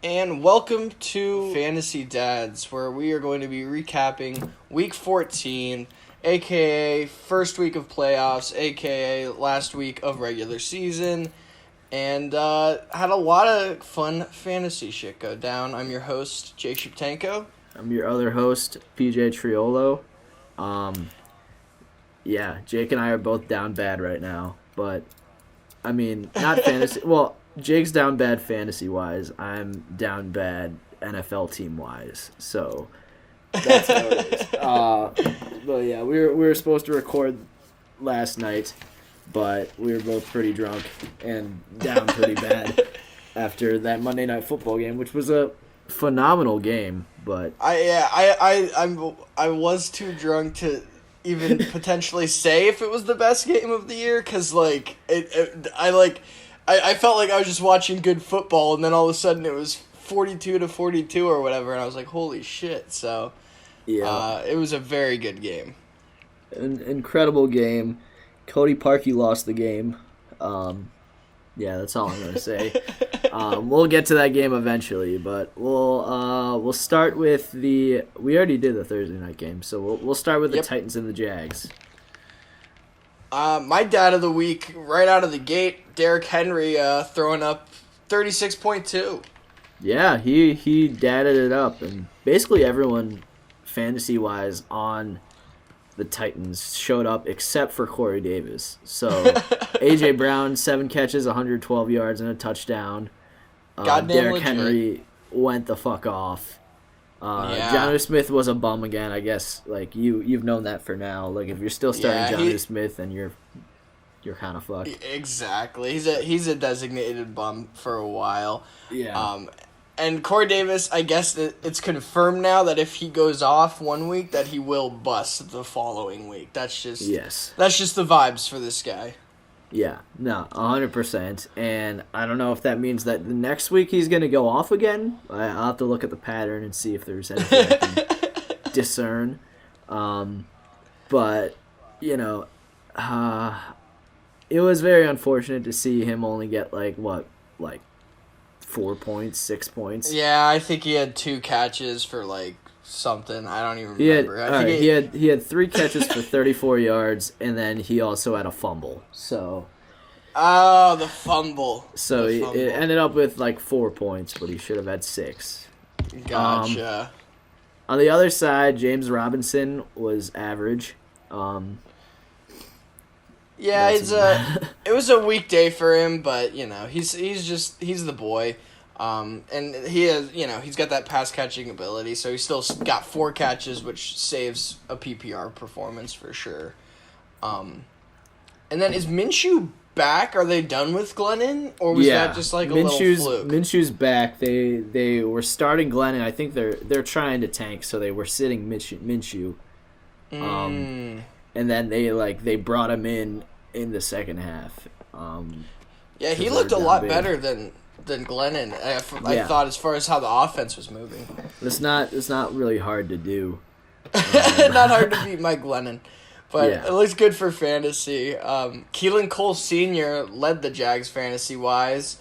And welcome to Fantasy Dads, where we are going to be recapping Week 14, aka first week of playoffs, aka last week of regular season, and had a lot of fun fantasy shit go down. I'm your host, Jay Shiptenko. I'm your other host, PJ Triolo. Jake and I are both down bad right now, but I mean, not fantasy. Well, Jake's down bad fantasy-wise. I'm down bad NFL team-wise. So that's how it is. But yeah, we were supposed to record last night, but we were both pretty drunk and down pretty bad after that Monday Night Football game, which was a phenomenal game. But I was too drunk to even potentially say if it was the best game of the year, because I felt like I was just watching good football, and then all of a sudden it was 42-42 or whatever, and I was like, holy shit. So yeah, it was a very good game. An incredible game. Cody Parkey lost the game. That's all I'm gonna say. We'll get to that game eventually, but we'll start with we already did the Thursday night game, so we'll start with the Titans and the Jags. My dad of the week, right out of the gate, Derrick Henry throwing up 36.2. Yeah, he dadded it up, and basically everyone fantasy-wise on the Titans showed up except for Corey Davis. So A.J. Brown, 7 catches, 112 yards, and a touchdown. Derrick Henry went the fuck off. Jonnu Smith was a bum again, I guess. Like you've known that for now. Like if you're still starting Jonnu Smith, then you're kind of fucked. Exactly. He's a designated bum for a while. Yeah. And Corey Davis, I guess it's confirmed now that if he goes off one week, that he will bust the following week. That's just the vibes for this guy. Yeah, no, 100%. And I don't know if that means that the next week he's going to go off again. I'll have to look at the pattern and see if there's anything I can discern. But, it was very unfortunate to see him only get, 4 points, 6 points. Yeah, I think he had 2 catches for, something. I don't even remember. He had 3 catches for 34 yards, and then he also had a fumble. So. Oh, the fumble. So it ended up with 4 points, but he should have had 6. Gotcha. On the other side, James Robinson was average. It was a weekday for him, but he's the boy. And he has, he's got that pass catching ability, so he's still got 4 catches, which saves a PPR performance for sure. And then is Minshew back? Are they done with Glennon, or was that just a little fluke? Minshew's back. They were starting Glennon. I think they're trying to tank, so they were sitting Minshew. And then they brought him in the second half. He looked a lot better than Glennon. I thought, as far as how the offense was moving. It's not really hard to do. Not hard to beat Mike Glennon. But it looks good for fantasy. Keelan Cole Sr. led the Jags fantasy-wise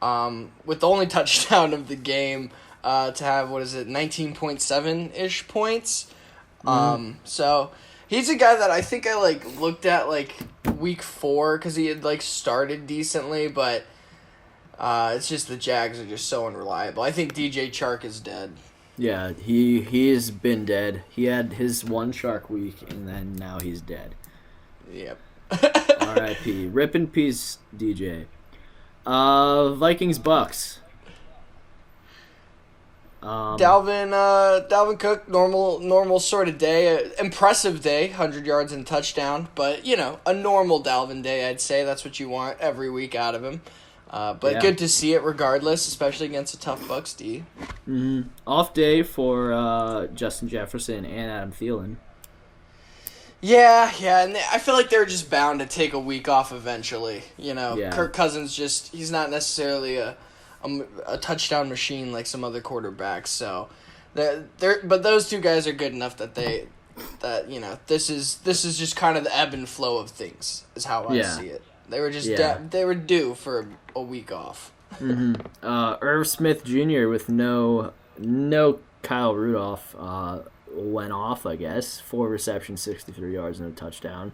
with the only touchdown of the game to have, 19.7-ish points. So he's a guy that I think I looked at week 4 because he had started decently, but it's just the Jags are just so unreliable. I think DJ Chark is dead. Yeah, he's been dead. He had his one shark week, and then now he's dead. Yep. R.I.P. Rip in peace, DJ. Vikings Bucks. Dalvin Cook, normal sort of day, impressive day, 100 yards and touchdown, but a normal Dalvin day, I'd say. That's what you want every week out of him. Good to see it regardless, especially against a tough Bucs D. Mm-hmm. Off day for Justin Jefferson and Adam Thielen. Yeah, and I feel like they're just bound to take a week off eventually. Kirk Cousins he's not necessarily a touchdown machine like some other quarterbacks. So, but those two guys are good enough that this is just kind of the ebb and flow of things is how I see it. They were just they were due for a week off. Irv Smith Jr. with no Kyle Rudolph went off, I guess. 4 receptions, 63 yards, and a touchdown.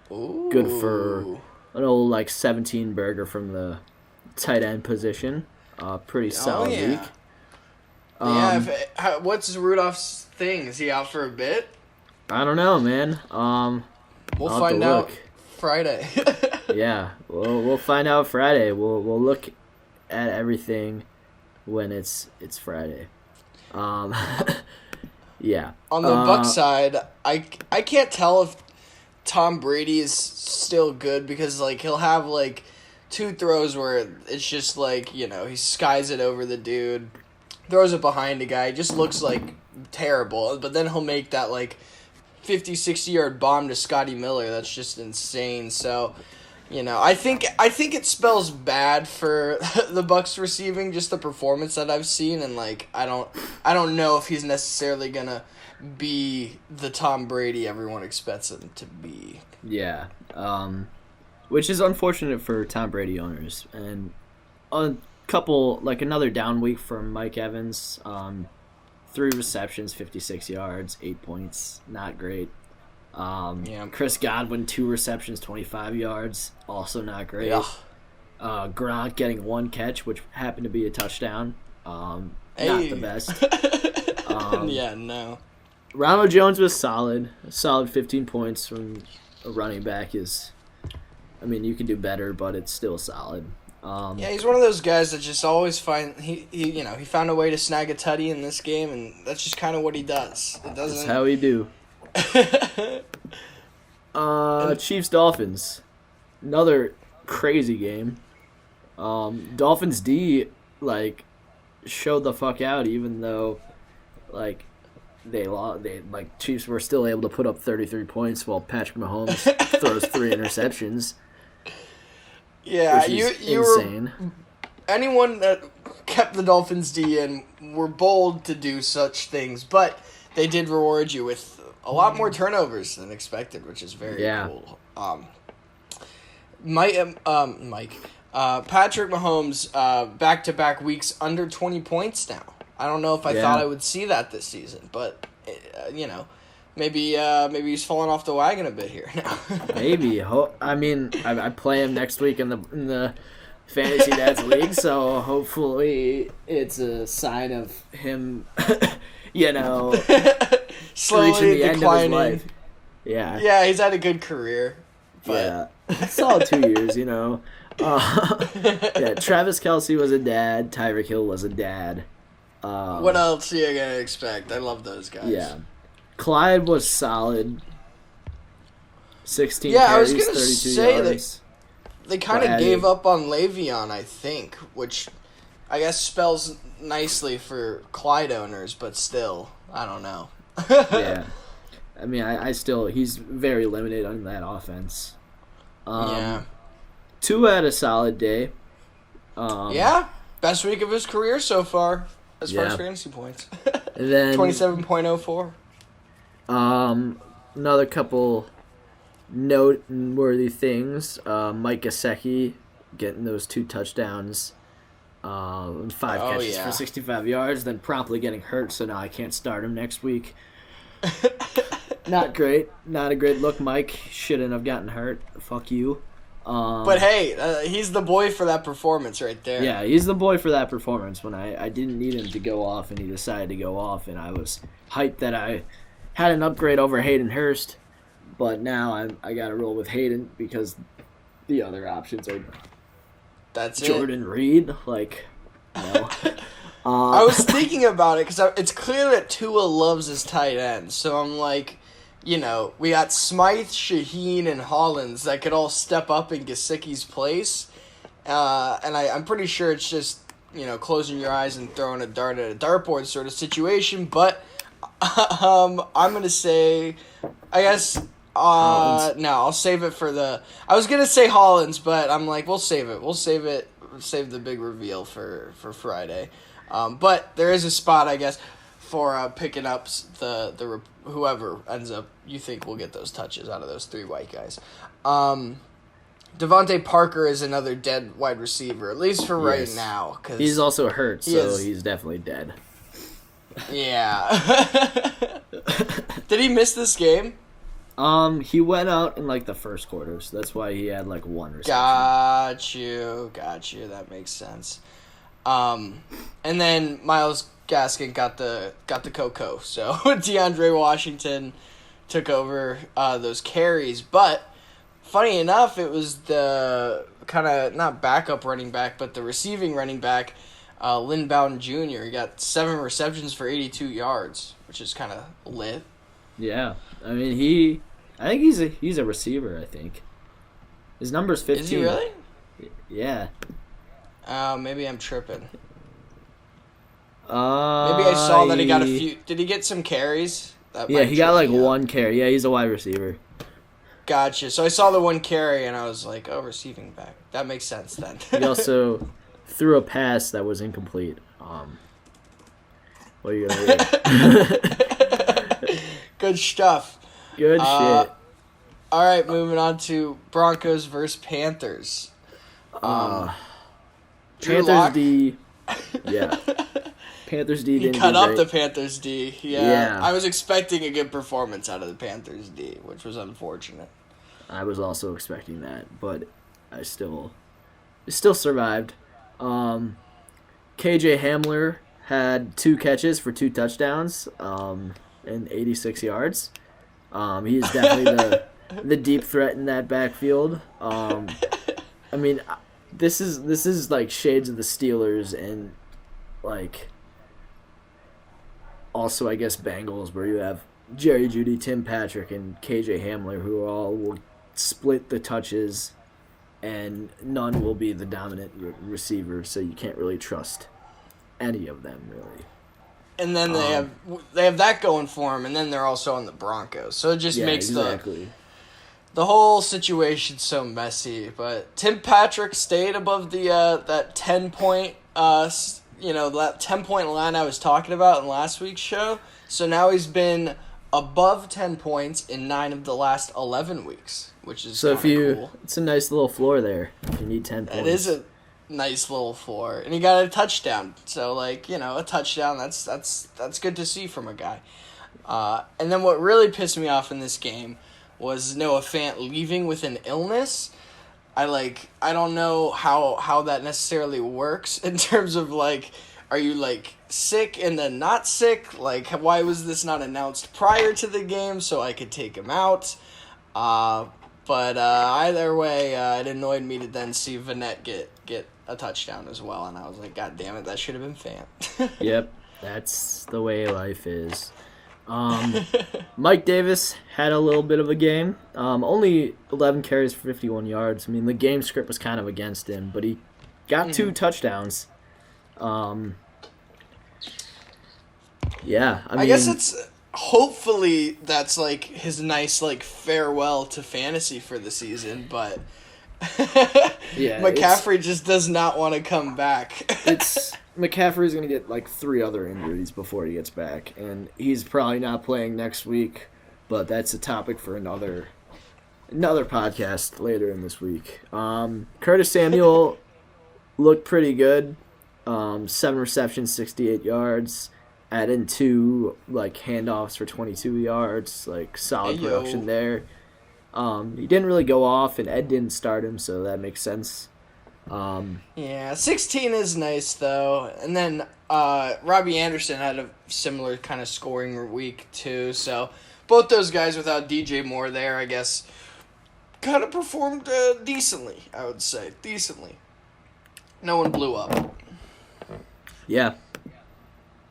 Good for Ooh. an old, like, 17 burger from the tight end position. Pretty Oh solid week. yeah. Yeah. What's Rudolph's thing? Is he out for a bit? I don't know, man. We'll I'll have find to out look. Friday. Yeah, we'll find out Friday. We'll look at everything when it's Friday. Um, yeah. On the Bucs side, I can't tell if Tom Brady is still good because like he'll have like two throws where it's just like, he skies it over the dude, throws it behind a guy, just looks like terrible, but then he'll make that like 50, 60-yard bomb to Scotty Miller. That's just insane. So, I think it spells bad for the Bucs receiving, just the performance that I've seen, and like I don't know if he's necessarily gonna be the Tom Brady everyone expects him to be. Yeah. Which is unfortunate for Tom Brady owners. And another down week from Mike Evans. 3 receptions, 56 yards, 8 points. Not great. Chris Godwin, 2 receptions, 25 yards. Also not great. Yeah. Gronk getting 1 catch, which happened to be a touchdown. Not the best. Yeah, no. Ronald Jones was solid. A solid 15 points from a running back is... I mean, you can do better, but it's still solid. Yeah, he's one of those guys that just always he found a way to snag a tutty in this game, and that's just kind of what he does. That's how he do. Chiefs Dolphins, another crazy game. Dolphins D showed the fuck out, even though Chiefs were still able to put up 33 points while Patrick Mahomes throws 3 interceptions. Yeah, which is you insane. Anyone that kept the Dolphins D in were bold to do such things, but they did reward you with a lot more turnovers than expected, which is very cool. Patrick Mahomes, back-to-back weeks under 20 points now. I don't know if I thought I would see that this season, but maybe he's falling off the wagon a bit here now. Maybe. I play him next week in the Fantasy Dads League, so hopefully it's a sign of him, slowly reaching the end of his declining. life. Yeah. Yeah, he's had a good career. But... Yeah. Solid 2 years, Travis Kelce was a dad. Tyreek Hill was a dad. What else are you going to expect? I love those guys. Yeah. Clyde was solid. 16 carries, 32 yards. They kind of gave up on Le'Veon, I think, which I guess spells nicely for Clyde owners, but still, I don't know. Yeah. I mean, he's very limited on that offense. Tua had a solid day. Best week of his career so far as far as fantasy points. And then 27.04. Another couple noteworthy things. Mike Gesicki getting those 2 touchdowns, 5 catches for 65 yards, then promptly getting hurt, so now I can't start him next week. Not great. Not a great look, Mike. Shouldn't have gotten hurt. Fuck you. But hey, he's the boy for that performance right there. Yeah, he's the boy for that performance when I didn't need him to go off, and he decided to go off, and I was hyped that I had an upgrade over Hayden Hurst, but now I got to roll with Hayden because the other options are Jordan Reed. No. I was thinking about it because it's clear that Tua loves his tight ends, so I'm like, we got Smythe, Shaheen, and Hollins that could all step up in Gesicki's place. And I'm pretty sure it's just, closing your eyes and throwing a dart at a dartboard sort of situation. But I'm going to say, I guess, no, I'll save it for I was going to say Hollins, but I'm like, we'll save it. Save the big reveal for Friday. But there is a spot, I guess, for picking up the whoever ends up you think will get those touches out of those 3 white guys. Devontae Parker is another dead wide receiver, at least for right now. Cause he's also hurt, so he's definitely dead. Yeah. Did he miss this game? He went out in like the first quarter, so that's why he had like one reception. Got you. That makes sense. And then Myles Gaskin got the Coco, so DeAndre Washington took over those carries. But funny enough, it was the kind of not backup running back, but the receiving running back, Lynn Bowden Jr. He got 7 receptions for 82 yards, which is kind of lit. Yeah, I mean I think he's a receiver. I think his number's 15. Is he really? Yeah. Maybe I'm tripping. Maybe I saw that he got a few. Did he get some carries? Yeah, he got like one carry. Yeah, he's a wide receiver. Gotcha. So I saw the one carry and I was like, oh, receiving back. That makes sense then. He also threw a pass that was incomplete. What are you gonna do? Good stuff. Good shit. All right, moving on to Broncos versus Panthers. Panthers D. Yeah. Panthers D didn't cut up great. the Panthers D. Yeah. I was expecting a good performance out of the Panthers D, which was unfortunate. I was also expecting that, but I still survived. KJ Hamler had 2 catches for 2 touchdowns, and 86 yards. He's definitely the deep threat in that backfield. I mean, this is like shades of the Steelers and like also I guess Bengals, where you have Jerry Jeudy, Tim Patrick, and KJ Hamler, who all will split the touches, and none will be the dominant receiver, so you can't really trust any of them really. And then they have that going for them, and then they're also on the Broncos, so it just makes the whole situation so messy. But Tim Patrick stayed above the that 10-point that 10-point line I was talking about in last week's show. So now he's been above 10 points in 9 of the last 11 weeks, which is cool. It's a nice little floor there. If you need 10 points. It is a nice little floor, and he got a touchdown. So a touchdown that's good to see from a guy. And then what really pissed me off in this game was Noah Fant leaving with an illness. I don't know how that necessarily works in terms of are you sick and then not sick? Why was this not announced prior to the game so I could take him out? But either way, it annoyed me to then see Vanette get a touchdown as well, and I was like, God damn it, that should have been Fant. Yep, that's the way life is. Mike Davis had a little bit of a game. Only 11 carries for 51 yards. I mean, the game script was kind of against him, but he got 2 touchdowns. Yeah, I guess it's hopefully that's his nice farewell to fantasy for the season, but yeah, McCaffrey just does not want to come back. McCaffrey's going to get 3 other injuries before he gets back, and he's probably not playing next week, but that's a topic for another podcast later in this week. Curtis Samuel looked pretty good. 7 receptions, 68 yards. Add in 2 handoffs for 22 yards. Solid production there. He didn't really go off, and Ed didn't start him, so that makes sense. 16 is nice though, and then Robbie Anderson had a similar kind of scoring week too. So both those guys without DJ Moore there, I guess, kind of performed decently. I would say decently. No one blew up. Yeah,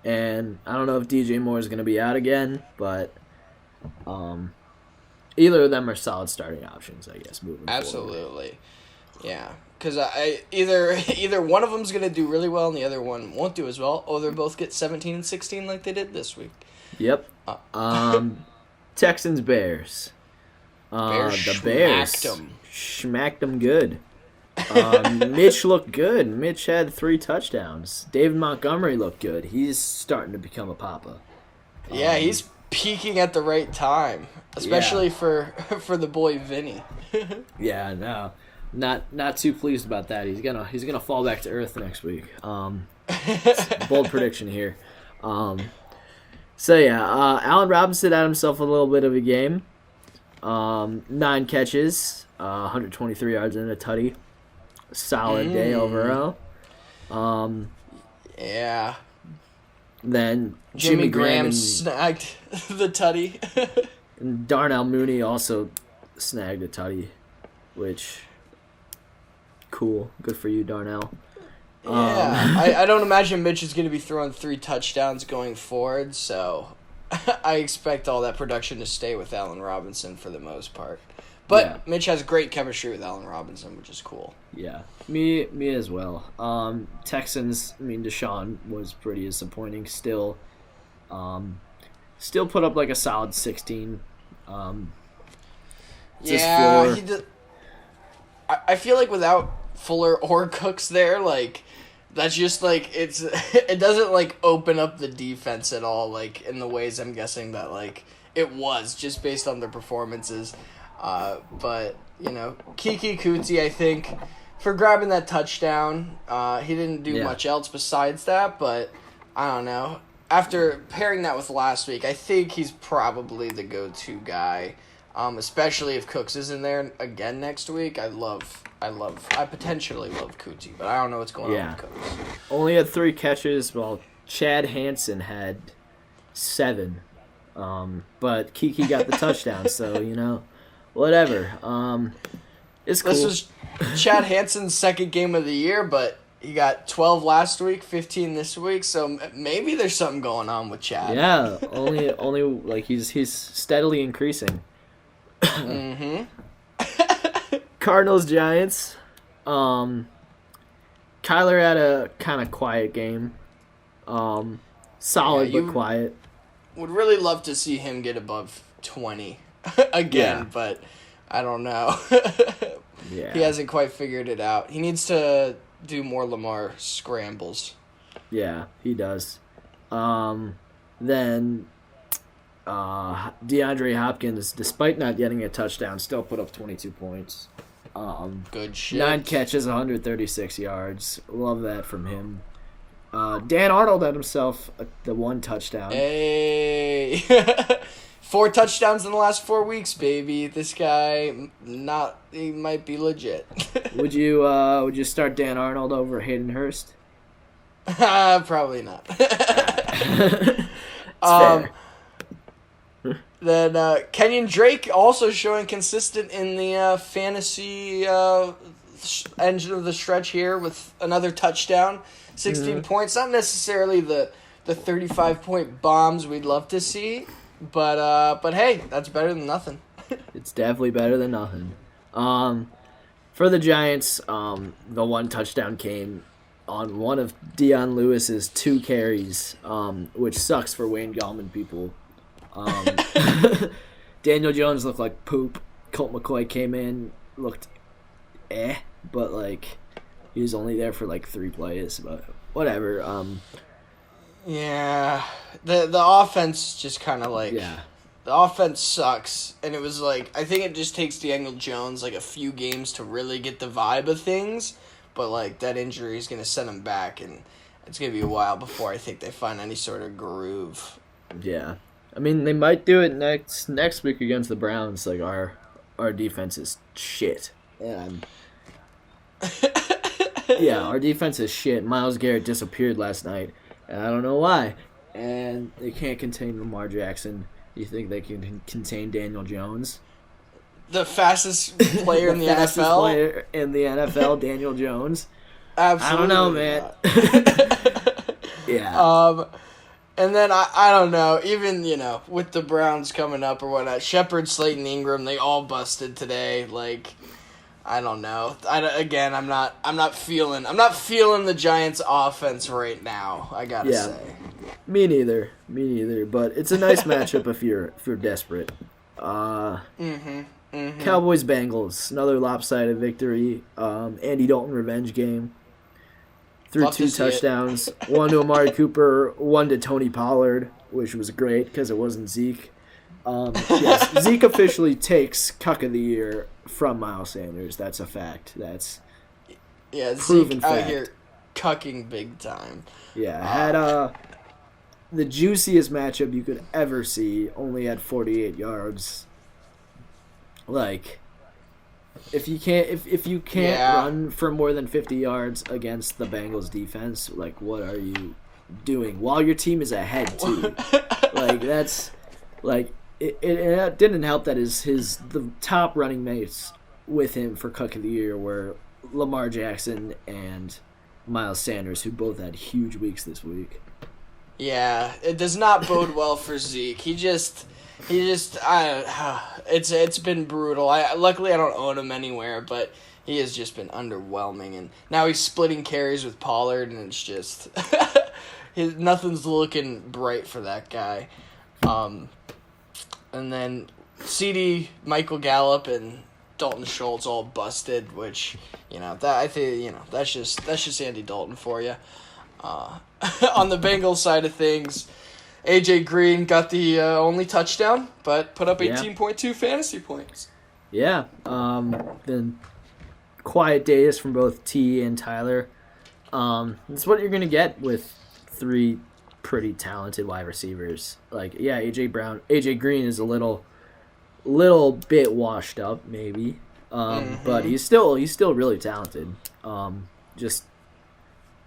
and I don't know if DJ Moore is going to be out again, but either of them are solid starting options, I guess, moving forward. Absolutely, yeah. Because either one of them's going to do really well and the other one won't do as well, or they'll both get 17 and 16 like they did this week. Yep. Texans Bears. The Bears schmacked them good. Mitch looked good. Mitch had 3 touchdowns. David Montgomery looked good. He's starting to become a papa. Yeah, he's peaking at the right time, especially for the boy Vinny. Yeah, I know. Not too pleased about that. He's gonna fall back to earth next week. Bold prediction here. Allen Robinson had himself a little bit of a game. 9 catches, 123 yards and a tutty. Solid day overall. Yeah. Then Jimmy Graham snagged the tutty. And Darnell Mooney also snagged a tutty, which cool. Good for you, Darnell. Yeah, I don't imagine Mitch is going to be throwing 3 touchdowns going forward, so I expect all that production to stay with Allen Robinson for the most part. But Mitch has great chemistry with Allen Robinson, which is cool. Yeah, me as well. Texans, Deshaun was pretty disappointing still. Still put up like a solid 16. I feel like without Fuller or Cooks there, like, that's just like it doesn't like open up the defense at all, like in the ways I'm guessing that like it was just based on their performances. But Kiki Kuti, I think, for grabbing that touchdown, he didn't do much else besides that. But I don't know. After pairing that with last week, I think he's probably the go-to guy. Especially if Cooks is in there again next week. I potentially love Kuti, but I don't know what's going on with Cooks. Only had 3 catches, while Chad Hansen had 7. But Kiki got the touchdown, so, whatever. It's cool. This was Chad Hansen's second game of the year, but he got 12 last week, 15 this week, so maybe there's something going on with Chad. Yeah, only like he's steadily increasing. Mm-hmm. Cardinals Giants. Kyler had a kind of quiet game. Solid but quiet. Would really love to see him get above 20 again, but I don't know. He hasn't quite figured it out. He needs to do more Lamar scrambles. Yeah, he does. Then DeAndre Hopkins, despite not getting a touchdown, still put up 22 points. Good shit. 9 catches, 136 yards. Love that from him. Dan Arnold had himself the 1 touchdown. Hey. 4 touchdowns in the last 4 weeks, baby. This guy, he might be legit. Would you start Dan Arnold over Hayden Hurst? Probably not. Fair. Then Kenyon Drake also showing consistent in the fantasy engine of the stretch here with another touchdown, 16 points. Not necessarily the 35-point bombs we'd love to see, but hey, that's better than nothing. It's definitely better than nothing. For the Giants, the 1 touchdown came on one of Dion Lewis's 2 carries, which sucks for Wayne Gallman people. Daniel Jones looked like poop. Colt McCoy came in, looked but like he was only there for like 3 plays, but whatever. The offense just kind of like the offense sucks, and it was like I think it just takes Daniel Jones like a few games to really get the vibe of things, but like that injury is gonna send him back, and it's gonna be a while before I think they find any sort of groove. Yeah. I mean, they might do it next week against the Browns. Like, our defense is shit. And our defense is shit. Myles Garrett disappeared last night, and I don't know why. And they can't contain Lamar Jackson. You think they can contain Daniel Jones? The fastest player in the fastest NFL? Player in the NFL, Daniel Jones? Absolutely. I don't know, man. Yeah. And then, I don't know, even, with the Browns coming up or whatnot, Shepard, Slayton, Ingram, they all busted today. Like, I don't know. I'm not feeling the Giants' offense right now, I gotta say. Me neither. But it's a nice matchup if you're desperate. Cowboys Bengals, another lopsided victory. Andy Dalton revenge game. Threw 2 touchdowns, 1 to Amari Cooper, 1 to Tony Pollard, which was great because it wasn't Zeke. Yes, Zeke officially takes Cuck of the Year from Miles Sanders. That's a fact. That's proven Zeke fact. out here cucking big time. Yeah, had the juiciest matchup you could ever see. Only had 48 yards. Like, if you can't run for more than 50 yards against the Bengals defense, like, what are you doing? While your team is ahead too. Like, that's like it didn't help that the top running mates with him for Cuck of the Year were Lamar Jackson and Miles Sanders, who both had huge weeks this week. Yeah, it does not bode well for Zeke. It's been brutal. Luckily I don't own him anywhere, but he has just been underwhelming, and now he's splitting carries with Pollard, and it's just nothing's looking bright for that guy. And then CD, Michael Gallup, and Dalton Schultz all busted, which that's just Andy Dalton for you. On the Bengals side of things, AJ Green got the only touchdown, but put up 18.2 fantasy points. Yeah. Then quiet days from both T and Tyler. That's what you're gonna get with three pretty talented wide receivers. Like, yeah, AJ Green is a little bit washed up, maybe. But he's still really talented. Just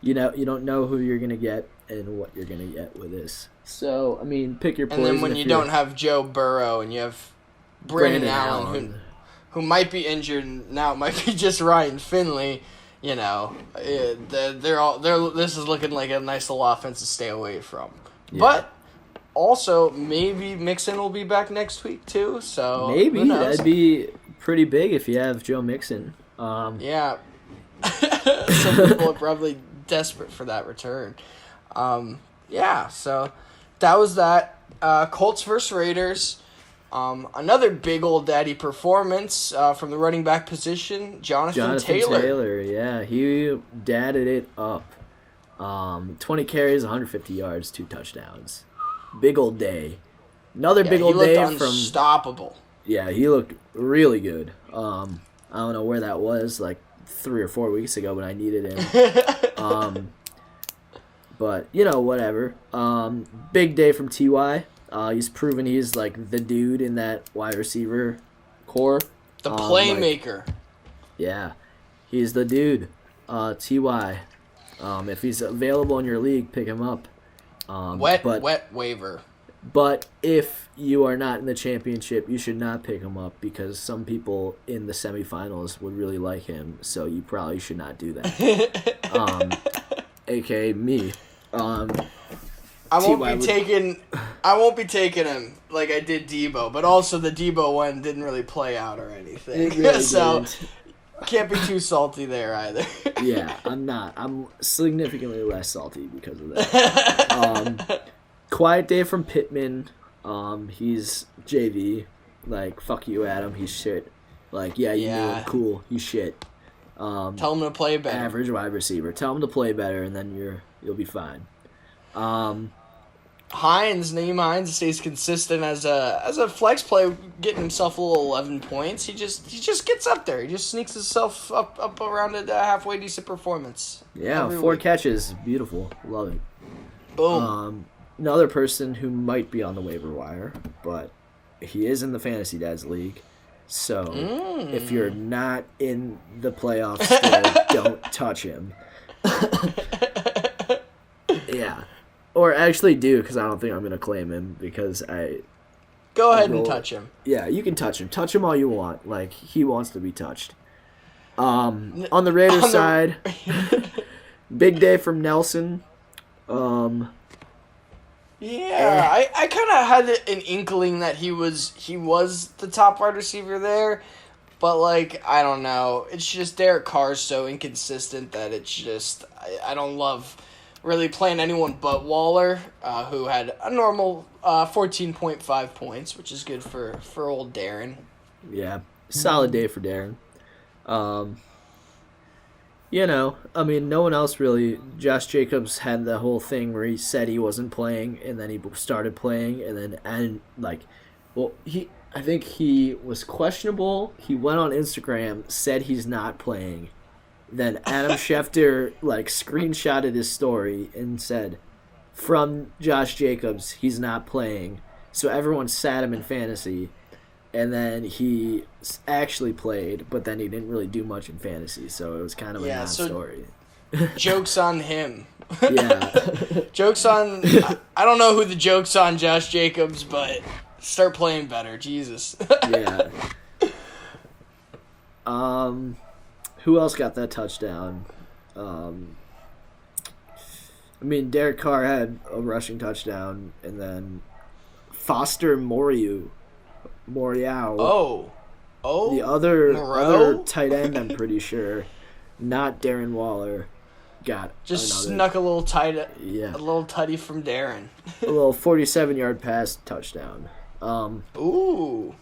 you don't know who you're gonna get and what you're gonna get with this. So, I mean, pick your poison. And then when you don't have Joe Burrow and you have Brandon Allen, who might be injured and now might be just Ryan Finley, this is looking like a nice little offense to stay away from. Yeah. But also, maybe Mixon will be back next week too. So maybe that'd be pretty big if you have Joe Mixon. Yeah, some people are probably desperate for that return. So that was that. Colts versus Raiders. Another big old daddy performance from the running back position, Jonathan Taylor. Yeah, he dadded it up. 20 carries, 150 yards, 2 touchdowns. Big old day. Another big old day from unstoppable. Yeah, he looked really good. I don't know where that was, like 3 or 4 weeks ago when I needed him. But whatever. Big day from TY. He's proven he's like the dude in that wide receiver core. The playmaker. Yeah, he's the dude. TY. If he's available in your league, pick him up. Wet waiver. But if you are not in the championship, you should not pick him up because some people in the semifinals would really like him. So you probably should not do that. AKA me. I won't be taking him like I did Debo, but also the Debo one didn't really play out or anything. Really so can't be too salty there either. Yeah, I'm not. I'm significantly less salty because of that. Quiet day from Pittman. He's JV. Like, fuck you, Adam. He's shit. Like, yeah, you knew him. Cool. He's shit. Tell him to play better. Average wide receiver. Tell him to play better, and then you'll be fine. Naeem Hines stays consistent as a flex play, getting himself a little 11 points. He just gets up there. He just sneaks himself up around a halfway decent performance. Yeah, 4 catches, beautiful, love it. Boom. Another person who might be on the waiver wire, but he is in the Fantasy Dads League. So if you're not in the playoffs still, don't touch him. Yeah. Or actually do, because I don't think I'm going to claim him, because Go ahead and touch him. Yeah, you can touch him. Touch him all you want. Like, he wants to be touched. On the Raiders side, big day from Nelson. Yeah, I kind of had an inkling that he was the top wide receiver there, but like, I don't know. It's just Derek Carr's so inconsistent that it's just I don't love really playing anyone but Waller, who had a normal 14.5 points, which is good for old Darren. Yeah, solid day for Darren. I mean, no one else really. Josh Jacobs had the whole thing where he said he wasn't playing, and then he started playing, and Well, I think he was questionable. He went on Instagram, said he's not playing. Then Adam Schefter screenshotted his story and said, "From Josh Jacobs, he's not playing." So everyone sat him in fantasy, and then he actually played, but then he didn't really do much in fantasy, so it was kind of a non-story. Joke's on him. Yeah. Joke's on... I don't know who the joke's on Josh Jacobs, but start playing better. Jesus. Yeah. Who else got that touchdown? Derek Carr had a rushing touchdown, and then Foster Moriau. Oh. The other tight end, I'm pretty sure, not Darren Waller, got snuck a little tutty from Darren. A little 47-yard pass touchdown. Ooh.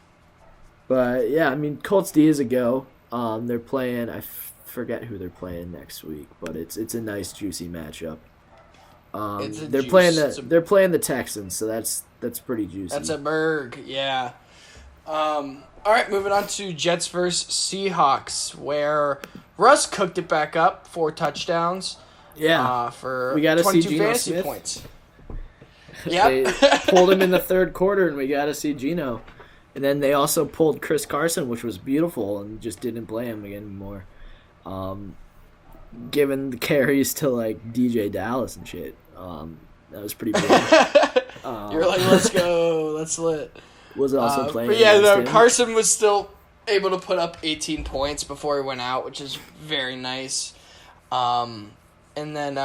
But yeah, Colts D is a go. They're playing. I forget who they're playing next week, but it's a nice juicy matchup. They're playing the Texans, so that's pretty juicy. That's a burg, yeah. All right, moving on to Jets versus Seahawks, where Russ cooked it back up, 4 touchdowns. Yeah, for we gotta 22 see Geno fantasy Smith. points. Yeah, they pulled him in the third quarter, and we got to see Geno. And then they also pulled Chris Carson, which was beautiful, and just didn't play him anymore. Given the carries to DJ Dallas and shit. That was pretty big. You're like, let's go, let's lit. Was also playing. But yeah, no, Carson was still able to put up 18 points before he went out, which is very nice. And then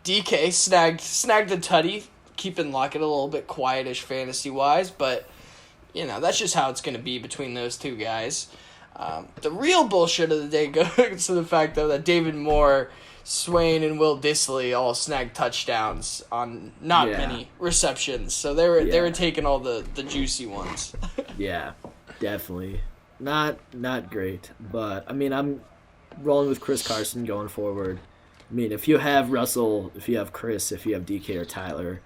DK snagged the tutty, keeping Lockett a little bit quietish fantasy wise, but that's just how it's going to be between those two guys. The real bullshit of the day goes to the fact, though, that David Moore, Swain, and Will Dissly all snagged touchdowns on not many receptions. So they were taking all the juicy ones. Yeah, definitely. Not great. But, I'm rolling with Chris Carson going forward. If you have Russell, if you have Chris, if you have DK or Tyler,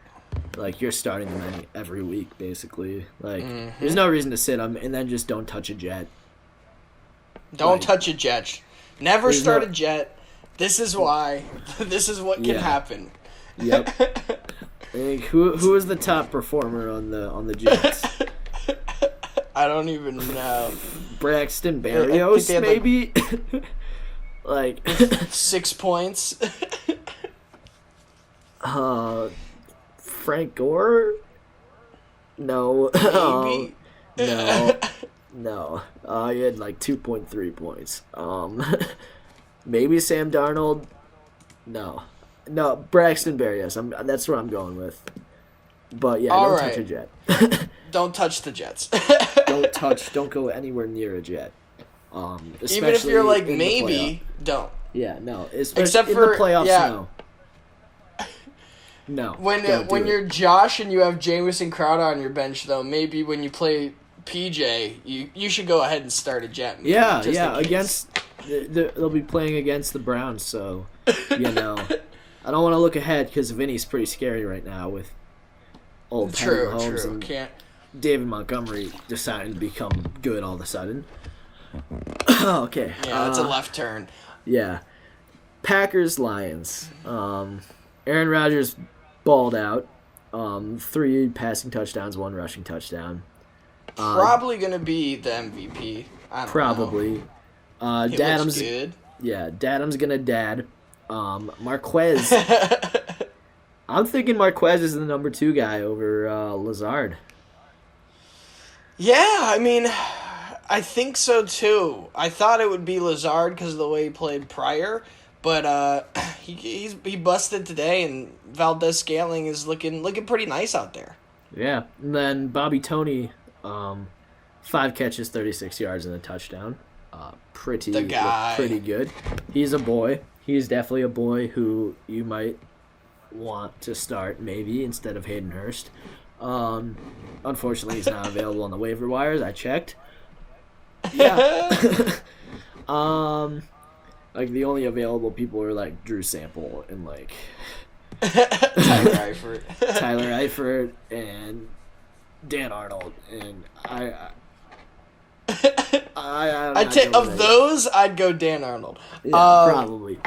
you're starting them every week, basically. There's no reason to sit them, and then just don't touch a Jet. Don't touch a Jet. Never start a Jet. This is why. This is what can happen. Yep. Who is the top performer on the Jets? I don't even know. Braxton Berrios, maybe? 6 points. Frank Gore? No. Maybe. No. He had 2.3 points. Maybe Sam Darnold? No, Braxton Berrios. That's what I'm going with. But yeah, don't touch a Jet. Don't touch the Jets. Don't go anywhere near a Jet. Even if you're maybe, don't. Yeah, no. Except in for the playoffs, no. No. When you're Josh and you have Jamison Crowder on your bench, though, maybe when you play PJ, you should go ahead and start a Jet. Yeah. They'll be playing against the Browns, so I don't want to look ahead because Vinny's pretty scary right now with old Patrick Mahomes and David Montgomery deciding to become good all of a sudden. Okay. Yeah, that's a left turn. Yeah. Packers Lions. Aaron Rodgers balled out. 3 passing touchdowns, 1 rushing touchdown. Probably gonna be the MVP. I don't know. Dadam's good. Yeah, Dadam's gonna dad. Marquez. I'm thinking Marquez is the number 2 guy over Lazard. Yeah, I think so too. I thought it would be Lazard because of the way he played prior, but he busted today, and Valdez-Scantling is looking pretty nice out there. Yeah, and then Bobby Toney, 5 catches, 36 yards, and a touchdown. Pretty good. He's a boy. He's definitely a boy who you might want to start maybe instead of Hayden Hurst. Unfortunately, he's not available on the waiver wires. I checked. Yeah. The only available people are Drew Sample and Tyler Eifert. Tyler Eifert and Dan Arnold, and I'd take of those. I'd go Dan Arnold. Yeah, probably.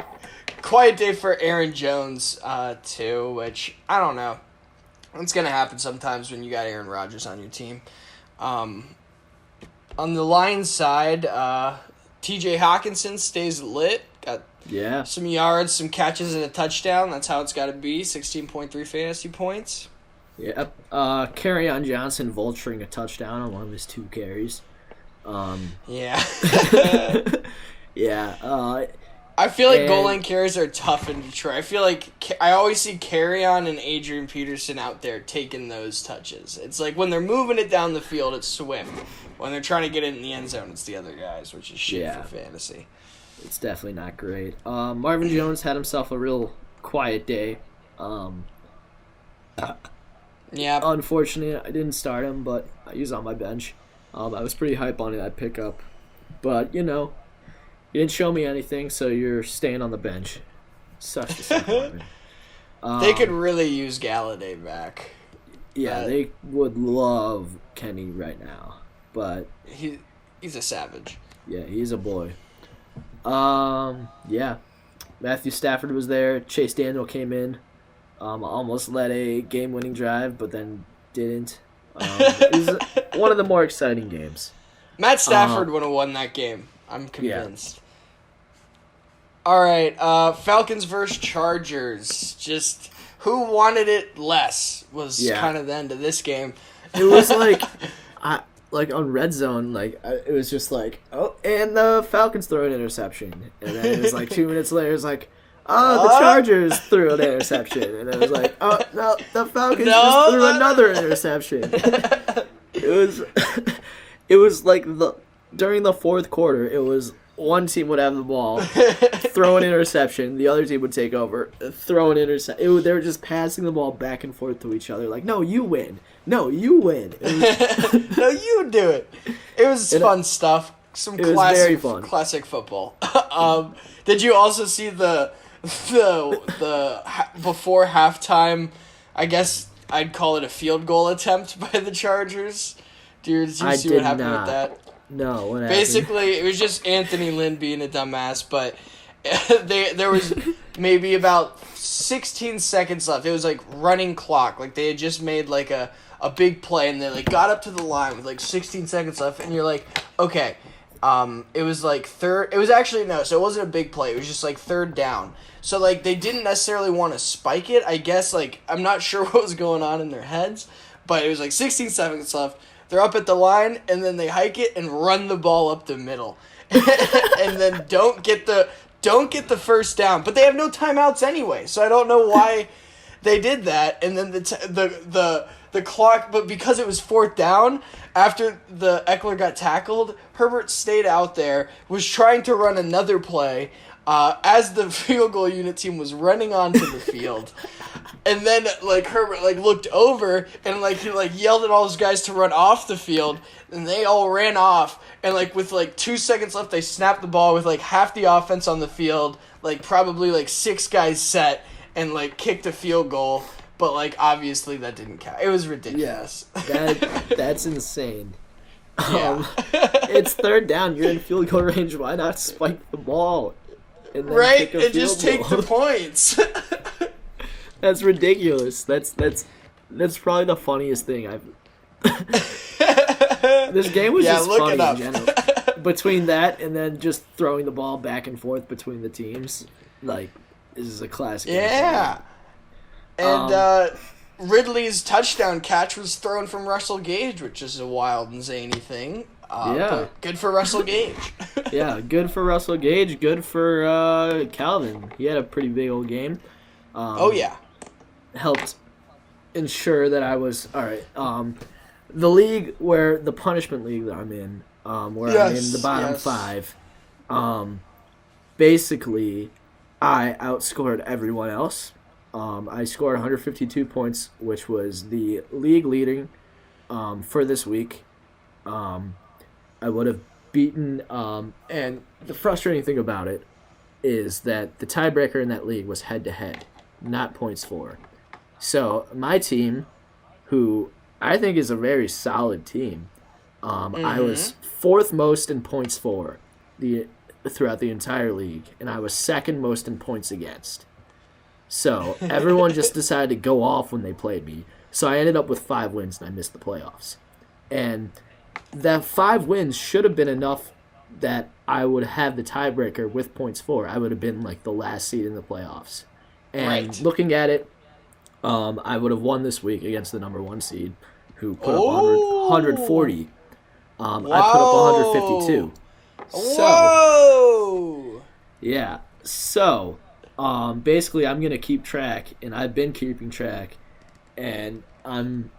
Quiet day for Aaron Jones, too. Which I don't know. It's gonna happen sometimes when you got Aaron Rodgers on your team. On the Lions side, T.J. Hawkinson stays lit. Got some yards, some catches, and a touchdown. That's how it's got to be. 16.3 fantasy points. Yep. Kerryon Johnson vulturing a touchdown on one of his 2 carries. Yeah. Yeah. I feel like goal line carries are tough in Detroit. I feel like I always see Kerryon and Adrian Peterson out there taking those touches. It's like when they're moving it down the field, it's Swift. When they're trying to get it in the end zone, it's the other guys, which is shit for fantasy. It's definitely not great. Marvin Jones had himself a real quiet day. Yeah. Unfortunately, I didn't start him, but he was on my bench. I was pretty hype on that pickup. But, you didn't show me anything, so you're staying on the bench. Such disappointment. They could really use Galladay back. Yeah, they would love Kenny right now. But he's a savage. Yeah, he's a boy. Yeah. Matthew Stafford was there. Chase Daniel came in. Almost led a game-winning drive, but then didn't. It was one of the more exciting games. Matt Stafford would have won that game. I'm convinced. Yeah. All right, Falcons versus Chargers. Just who wanted it less was kind of the end of this game. It was like, on Red Zone, it was just like, oh, and the Falcons throw an interception, and then it was like 2 minutes later, it was like, oh, the Chargers threw an interception, and it was like, oh no, the Falcons just threw another interception. It was like during the fourth quarter, it was. One team would have the ball, throw an interception. The other team would take over, throw an interception. They were just passing the ball back and forth to each other. Like, no, you win. No, you win. No, you do it. It was fun stuff. Some classic football. Did you also see the before halftime? I guess I'd call it a field goal attempt by the Chargers. Did you see what happened with that? No, what happened? Basically, it was just Anthony Lynn being a dumbass, but there was maybe about 16 seconds left. It was like running clock. Like they had just made like a big play, and they got up to the line with like 16 seconds left, and you're like, okay. It was like third. It was actually so it wasn't a big play. It was just like third down. So like they didn't necessarily want to spike it. I guess like I'm not sure what was going on in their heads, but it was like 16 seconds left. They're up at the line, and then they hike it and run the ball up the middle, and then don't get the first down. But they have no timeouts anyway, so I don't know why they did that. And then the clock, but because it was fourth down, after the Eckler got tackled, Herbert stayed out there, was trying to run another play as the field goal unit team was running onto the field. And then, Herbert, looked over and, he, yelled at all those guys to run off the field. And they all ran off. And, with, 2 seconds left, they snapped the ball with, half the offense on the field. Probably, 6 guys set and, kicked a field goal. But, obviously that didn't count. It was ridiculous. Yeah, that's insane. Yeah. It's third down. You're in field goal range. Why not spike the ball? And then right? And just take the points. That's ridiculous. That's probably the funniest thing I've. This game was just funny in general. Between that and then just throwing the ball back and forth between the teams, this is a classic. Yeah. And Ridley's touchdown catch was thrown from Russell Gage, which is a wild and zany thing. But good for Russell Gage. Yeah, good for Russell Gage. Good for Calvin. He had a pretty big old game. Yeah. Helped ensure that I was all right. The league the punishment league that I'm in, I'm in the bottom 5. Basically, I outscored everyone else. I scored 152 points, which was the league leading for this week. I would have beaten, and the frustrating thing about it is that the tiebreaker in that league was head-to-head, not points for. So my team, who I think is a very solid team. I was Mm-hmm. fourth most in points for throughout the entire league, and I was second most in points against. So everyone just decided to go off when they played me. So I ended up with 5 wins and I missed the playoffs. And that 5 wins should have been enough that I would have the tiebreaker with points for. I would have been like the last seed in the playoffs. And Right. looking at it, I would have won this week against the number 1 seed, who put up Oh. 140. I put up Whoa. 152. So, Whoa! yeah. So, basically, I'm gonna keep track, and I've been keeping track. And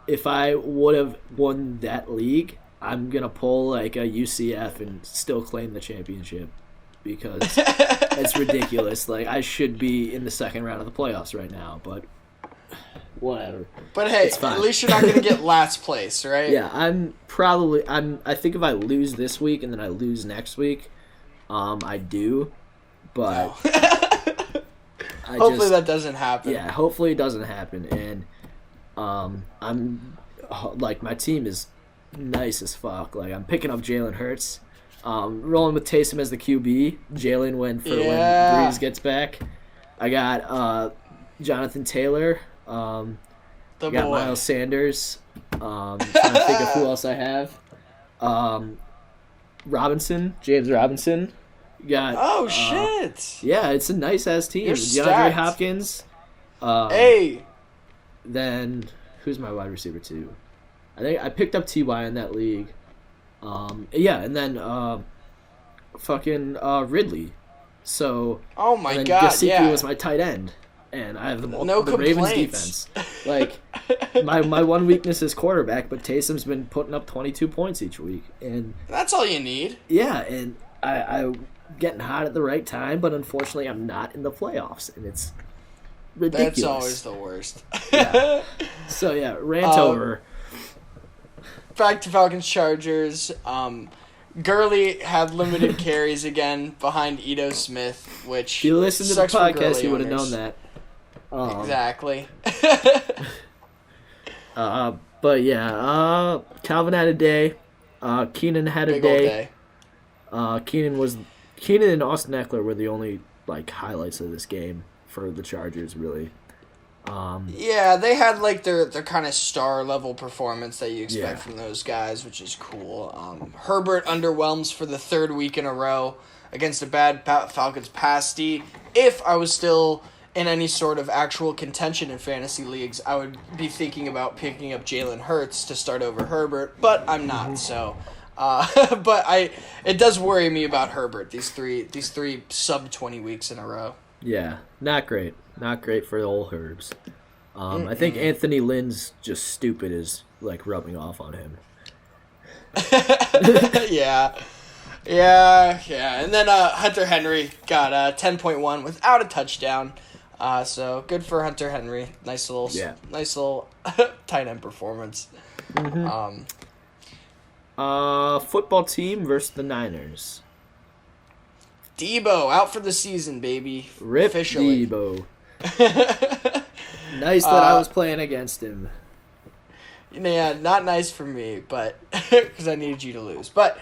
if I would have won that league, I'm gonna pull like a UCF and still claim the championship because it's ridiculous. Like I should be in the second round of the playoffs right now, but whatever. But hey, It's fine. at least you're not gonna get last place, right? Yeah, I think if I lose this week and then I lose next week, I do. But Hopefully that doesn't happen. Yeah, hopefully it doesn't happen. And I'm like my team is nice as fuck. Like I'm picking up Jalen Hurts, rolling with Taysom as the QB. Jalen when Breeze gets back. I got Jonathan Taylor. The got boy. Miles Sanders. Trying to think of who else I have. James Robinson. Got Oh shit! yeah, it's a nice ass team. You're DeAndre stacked. Hopkins. Hey, Then who's my wide receiver too? I think I picked up Ty in that league. Yeah, and then fucking Ridley. So oh my and then god, Gesicki yeah. was my tight end, and I have the No Ravens complaints. defense. Like my one weakness is quarterback, but Taysom's been putting up 22 points each week, and That's all you need. yeah, and I getting hot at the right time, but unfortunately I'm not in the playoffs, and it's ridiculous. That's always the worst. Yeah. So yeah, rant over. Back to Falcons Chargers. Gurley had limited carries again behind Ito Smith, which If you listened to the sucks for podcast, Gurley you would have owners. known that. Exactly. But yeah, Calvin had a day. Keenan had a Big old day. day. Keenan and Austin Eckler were the only like highlights of this game for the Chargers, really. Yeah, they had like their kind of star level performance that you expect Yeah. from those guys, which is cool. Herbert underwhelms for the 3rd week in a row against a bad Falcons pass D. If I was still in any sort of actual contention in fantasy leagues, I would be thinking about picking up Jalen Hurts to start over Herbert, but I'm not. So, but it does worry me about Herbert these three sub 20 weeks in a row. Yeah, not great. Not great for the old Herbs. I think Anthony Lynn's just stupid is like rubbing off on him. Yeah. And then Hunter Henry got 10.1 without a touchdown. So good for Hunter Henry. Nice little tight end performance. Football team versus the Niners. Debo out for the season, baby. Rip Officially. Debo. Nice that I was playing against him. Yeah, not nice for me, but because I needed you to lose. But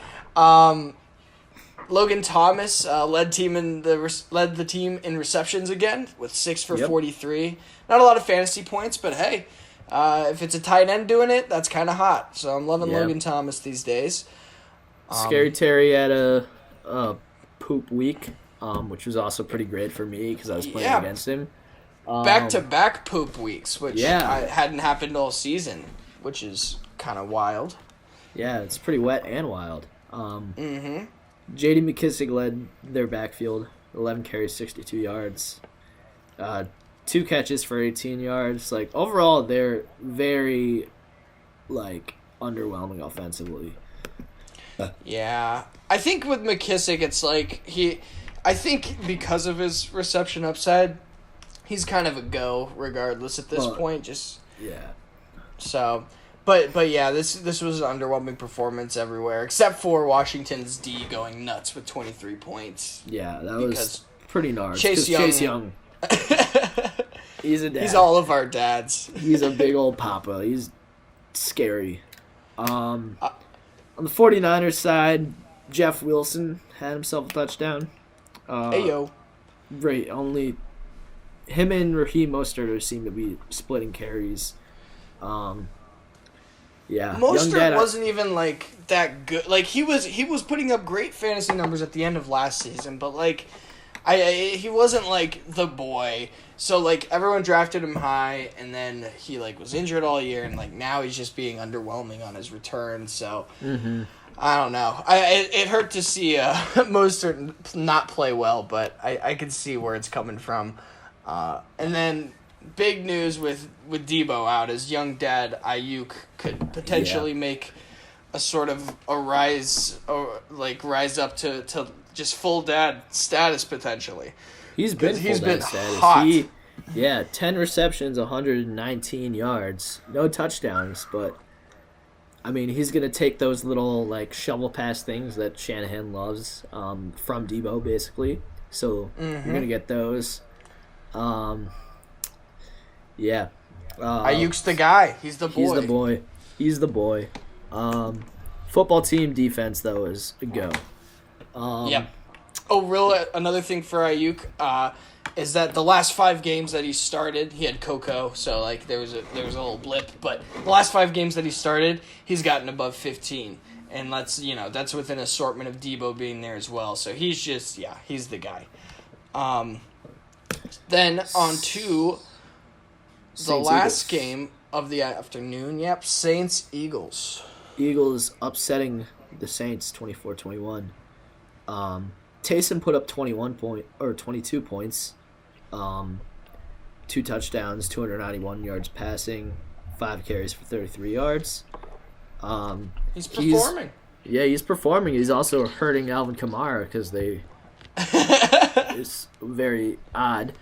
Logan Thomas led the team in receptions again with 6 for 43. Not a lot of fantasy points, but hey, if it's a tight end doing it, that's kind of hot. So I'm loving Logan Thomas these days. Scary Terry had a poop week, which was also pretty great for me because I was playing against him. Back-to-back poop weeks, which Yeah. hadn't happened all season, which is kind of wild. Yeah, it's pretty wet and wild. J.D. McKissick led their backfield, 11 carries, 62 yards, 2 catches for 18 yards. Like overall, they're very like underwhelming offensively. Yeah, I think with McKissick, it's like I think because of his reception upside, he's kind of a go regardless at this point. Just yeah. So, but yeah, this was an underwhelming performance everywhere except for Washington's D going nuts with 23 points. Yeah, that was pretty gnarly. Chase Chase Young. He's a dad. He's all of our dads. He's a big old papa. He's scary. On the 49ers side, Jeff Wilson had himself a touchdown. Ayo. Right, only him and Raheem Mostert seem to be splitting carries. Yeah, Mostert wasn't even like that good. Like he was putting up great fantasy numbers at the end of last season, but like he wasn't like the boy. So like everyone drafted him high, and then he like was injured all year, and like now he's just being underwhelming on his return. So I don't know. It hurt to see Mostert not play well, but I could see where it's coming from. And then big news with Debo out is young dad Ayuk could potentially make a sort of a rise up to just full dad status potentially. He's been status. Hot. 10 receptions, 119 yards, no touchdowns, but I mean he's gonna take those little like shovel pass things that Shanahan loves from Debo basically. So you're gonna get those. Ayuk's the guy. He's the boy. He's the boy. Football team defense though is a go. Another thing for Ayuk is that the last 5 games that he started, he had Coco, so like there was a little blip, but the last 5 games that he started, he's gotten above 15. And that's with an assortment of Debo being there as well. So he's the guy. Then on to the last game of the afternoon. Yep, Saints-Eagles. Eagles upsetting the Saints 24-21. Taysom put up 22 points. 2 touchdowns, 291 yards passing, 5 carries for 33 yards. He's performing. He's performing. He's also hurting Alvin Kamara because they it's very odd.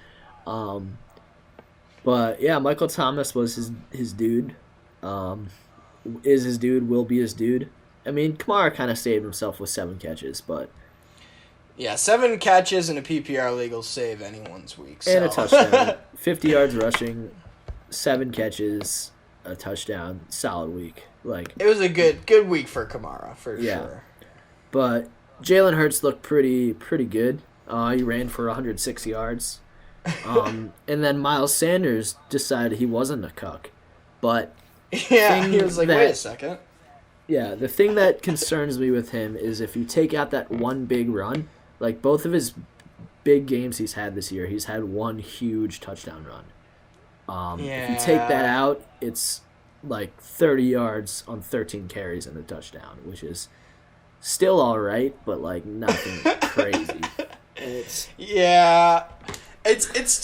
But yeah, Michael Thomas was his dude. Is his dude, will be his dude. I mean, Kamara kind of saved himself with 7 catches, but... Yeah, 7 catches in a PPR league will save anyone's week. So. And a touchdown. 50 yards rushing, 7 catches, a touchdown, solid week. Like it was a good week for Kamara, for sure. But Jalen Hurts looked pretty good. He ran for 106 yards. And then Miles Sanders decided he wasn't a cuck. But he was like, wait a second. Yeah, the thing that concerns me with him is if you take out that one big run, like both of his big games he's had this year, he's had one huge touchdown run. If you take that out, it's like 30 yards on 13 carries and a touchdown, which is still all right, but like nothing crazy. It's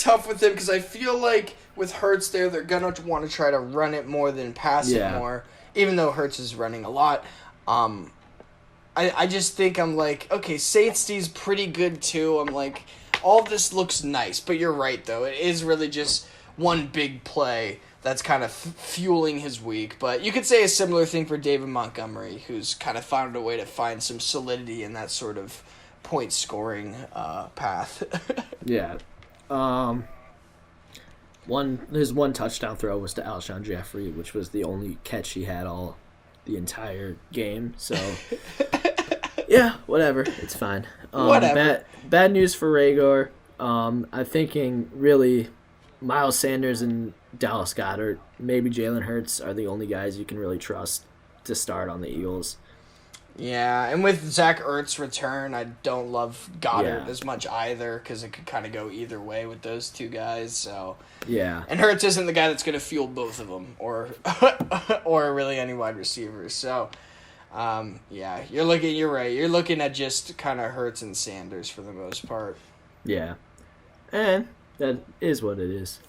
tough with him because I feel like with Hurts there, they're gonna want to try to run it more than pass it more. Even though Hurts is running a lot, I just think I'm like, okay, Saints D's pretty good too. I'm like, all this looks nice, but you're right though. It is really just one big play that's kind of fueling his week. But you could say a similar thing for David Montgomery, who's kind of found a way to find some solidity in that sort of point scoring path. Yeah. His one touchdown throw was to Alshon Jeffrey, which was the only catch he had the entire game. So, yeah, whatever. It's fine. Whatever. Bad news for Rhaegar. I'm thinking really Miles Sanders and Dallas Goedert, maybe Jalen Hurts are the only guys you can really trust to start on the Eagles. Yeah, and with Zach Ertz's return, I don't love Goddard as much either because it could kind of go either way with those two guys. So and Hurts isn't the guy that's going to fuel both of them or really any wide receivers. So you're right. You're looking at just kind of Hurts and Sanders for the most part. Yeah, and that is what it is.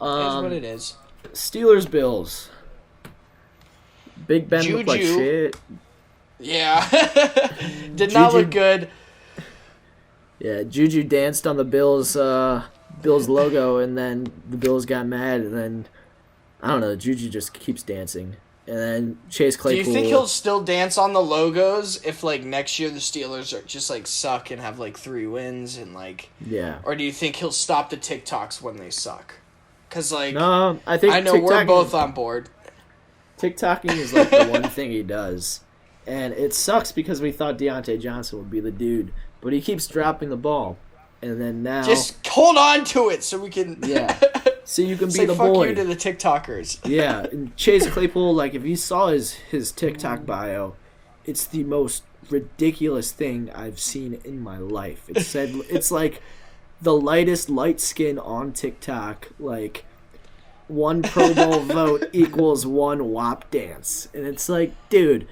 It is what it is. Steelers Bills. Big Ben looked like shit. Yeah. Did not look good. Yeah, Juju danced on the Bills logo, and then the Bills got mad, and then, I don't know, Juju just keeps dancing. And then Chase Claypool... Do you think he'll still dance on the logos if, like, next year the Steelers are just, like, suck and have, like, 3 wins and, like... Yeah. Or do you think he'll stop the TikToks when they suck? Because, like... No, I think I know we're both on board. TikToking is like the one thing he does. And it sucks because we thought Deontay Johnson would be the dude. But he keeps dropping the ball. And then now... Just hold on to it so we can... Yeah. So you can be the fuck boy. You to the TikTokers. Yeah. And Chase Claypool, like, if you saw his TikTok bio, it's the most ridiculous thing I've seen in my life. It said... It's like the lightest light skin on TikTok. Like, 1 Pro Bowl vote equals 1 WAP dance. And it's like, dude...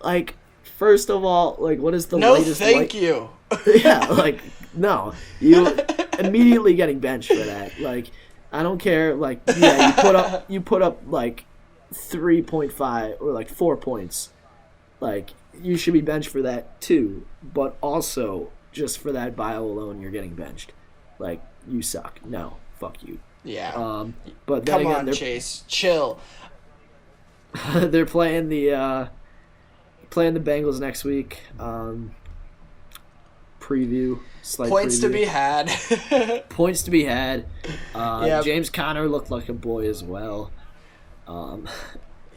Like, first of all, like, what is the latest... No, thank you. Yeah, like, no. You immediately getting benched for that. Like, I don't care. Like, yeah, you put up like 3.5 or like 4 points. Like, you should be benched for that too. But also, just for that bio alone, you're getting benched. Like, you suck. No, fuck you. Yeah. But then come again, on, Chase, chill. They're playing the Bengals next week. Slight Points preview. to be had. Points to be had. Yep. James Conner looked like a boy as well.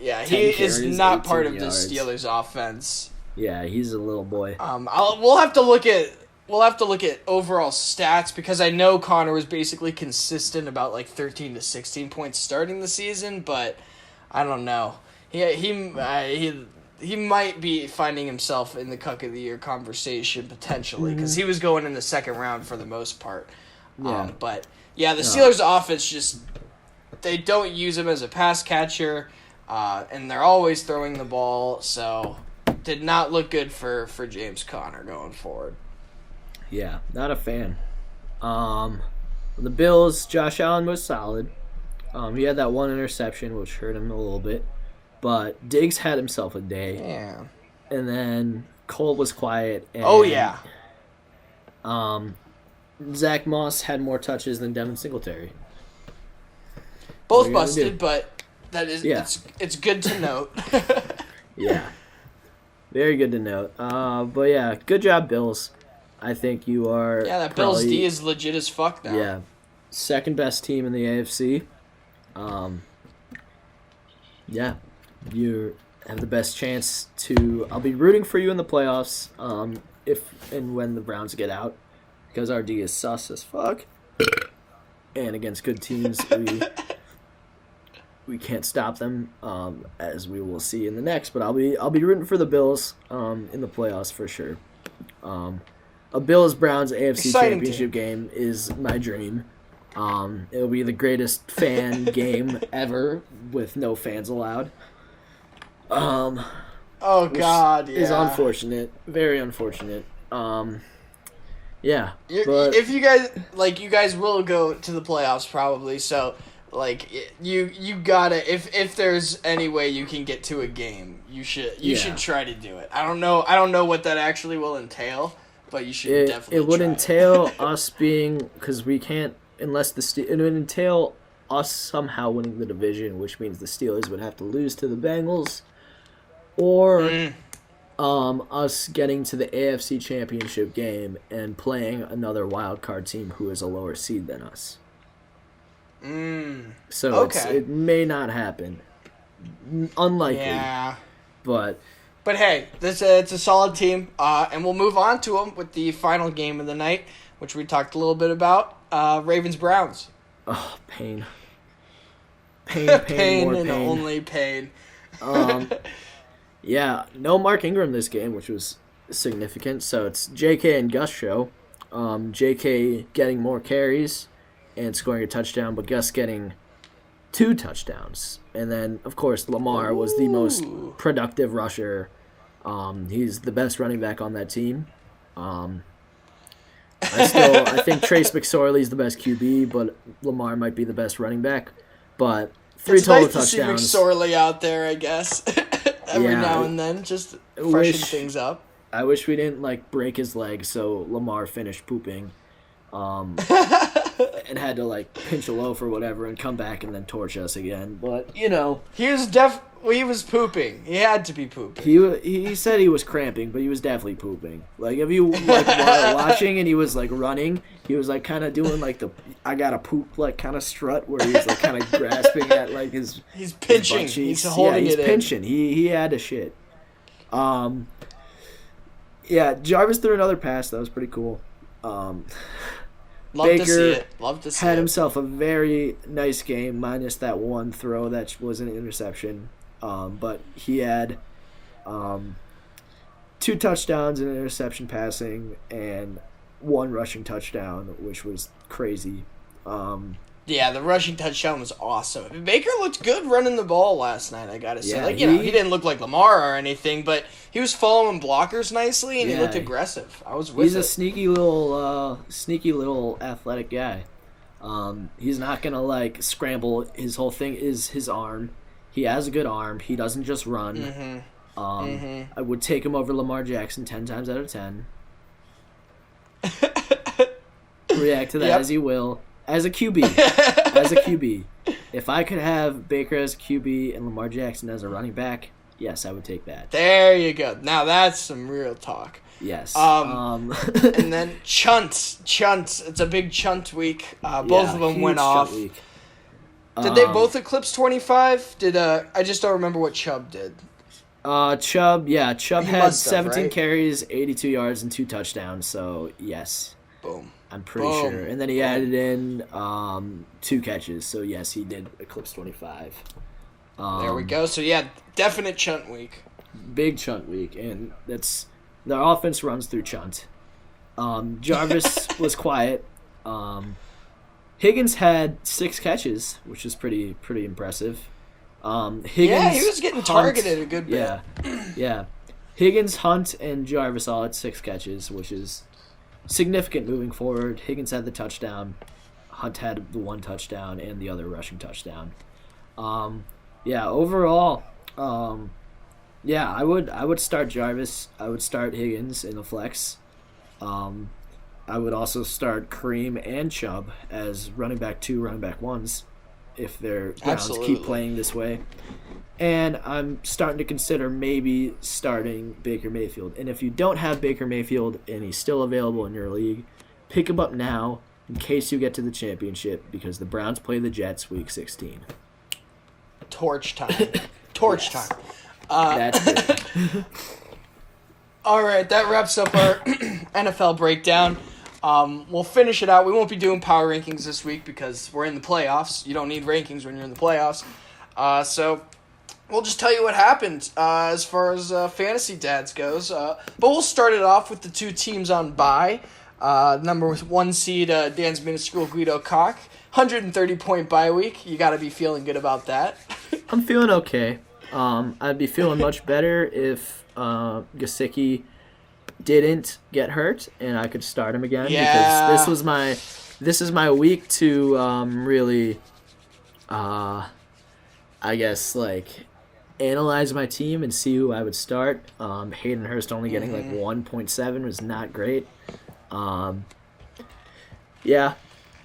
Yeah, he is carries, not part of yards. the Steelers offense. Yeah, he's a little boy. We'll have to look at overall stats because I know Connor was basically consistent about like 13 to 16 points starting the season, but I don't know. He might be finding himself in the Cuck of the Year conversation potentially because he was going in the second round for the most part. Yeah. But yeah, the Steelers' offense just they don't use him as a pass catcher, and they're always throwing the ball. So did not look good for James Conner going forward. Yeah, not a fan. The Bills, Josh Allen was solid. He had that one interception, which hurt him a little bit. But Diggs had himself a day. Yeah. And then Cole was quiet. And, oh, yeah. Zach Moss had more touches than Devin Singletary. Both busted, but that is it's good to note. Yeah. Very good to note. But yeah, good job, Bills. I think you are... Yeah, that Bills D is legit as fuck now. Yeah. Second best team in the AFC. Yeah. You have the best chance to... I'll be rooting for you in the playoffs if and when the Browns get out. Because our D is sus as fuck. And against good teams, we can't stop them, as we will see in the next. But I'll be rooting for the Bills in the playoffs for sure. A Bills-Browns AFC Championship game is my dream. It'll be the greatest fan game ever with no fans allowed. Oh God, yeah. Is unfortunate, very unfortunate. Yeah, but if you guys will go to the playoffs probably. So like you gotta if there's any way you can get to a game, you should try to do it. I don't know what that actually will entail, but you should definitely. It would try entail us being because we can't unless it would entail us somehow winning the division, which means the Steelers would have to lose to the Bengals. Or us getting to the AFC Championship game and playing another wild card team who is a lower seed than us. So it may not happen. Unlikely. Yeah. But hey, it's a solid team, and we'll move on to them with the final game of the night, which we talked a little bit about. Ravens-Browns. Oh, pain. Pain and only pain. Yeah, no Mark Ingram this game, which was significant. So it's JK and Gus show. JK getting more carries and scoring a touchdown, but Gus getting 2 touchdowns. And then, of course, Lamar was the most productive rusher. He's the best running back on that team. I think Trace McSorley's the best QB, but Lamar might be the best running back. But 3 total touchdowns. It's nice to see McSorley out there, I guess. Every now and then, just freshen things up. I wish we didn't break his leg so Lamar finished pooping. and had to like pinch a loaf or whatever and come back and then torch us again. But he was pooping. He had to be pooping. He said he was cramping, but he was definitely pooping. Like if you like watching and he was like running, he was like kind of doing like the I gotta poop like kind of strut where he's like kind of grasping at like his. He's pinching. He's holding it in. He's pinching. He had to shit. Yeah, Jarvis threw another pass. That was pretty cool. Love Baker to see it. Love to see had it. himself a very nice game, minus that one throw that was an interception. But he had 2 touchdowns and an interception passing and 1 rushing touchdown, which was crazy. Yeah, the rushing touchdown was awesome. Baker looked good running the ball last night, I gotta say. Yeah, he didn't look like Lamar or anything, but he was following blockers nicely, and he looked aggressive. I was with He's a sneaky little athletic guy. He's not going to, like, scramble. His whole thing is his arm. He has a good arm. He doesn't just run. I would take him over Lamar Jackson 10 times out of 10. React to that as you will. As a QB. If I could have Baker as a QB and Lamar Jackson as a running back, yes, I would take that. There you go. Now that's some real talk. Yes. And then Chunts. It's a big Chunt week. Both of them went off. Did they both eclipse 25? I just don't remember what Chubb did. Chubb had 17 carries, 82 yards, and 2 touchdowns, so yes. Boom. I'm pretty sure. And then he added in 2 catches. So, yes, he did eclipse 25. There we go. So, yeah, definite Chunt week. Big Chunt week. And their offense runs through Chunt. Jarvis was quiet. Higgins had 6 catches, which is pretty impressive. Higgins, he was getting targeted a good bit. Yeah. Higgins, Hunt, and Jarvis all had 6 catches, which is significant moving forward. Higgins had the touchdown. Hunt had the 1 touchdown and the other rushing touchdown. Overall, I would start Jarvis. I would start Higgins in the flex. I would also start Kareem and Chubb as running back 2, running back 1s if their Browns keep playing this way. And I'm starting to consider maybe starting Baker Mayfield. And if you don't have Baker Mayfield and he's still available in your league, pick him up now in case you get to the championship because the Browns play the Jets week 16. Torch time. Time. That's it. All right, that wraps up our NFL breakdown. We'll finish it out. We won't be doing power rankings this week because we're in the playoffs. You don't need rankings when you're in the playoffs. So we'll just tell you what happened as far as Fantasy Dads goes. But we'll start it off with the 2 teams on bye. Number 1 seed, Dan's minuscule Guido Cock. 130-point bye week. You got to be feeling good about that. I'm feeling okay. I'd be feeling much better if Gesicki didn't get hurt and I could start him again because this is my week to really I guess like analyze my team and see who I would start. Hayden Hurst only getting like 1.7 was not great. I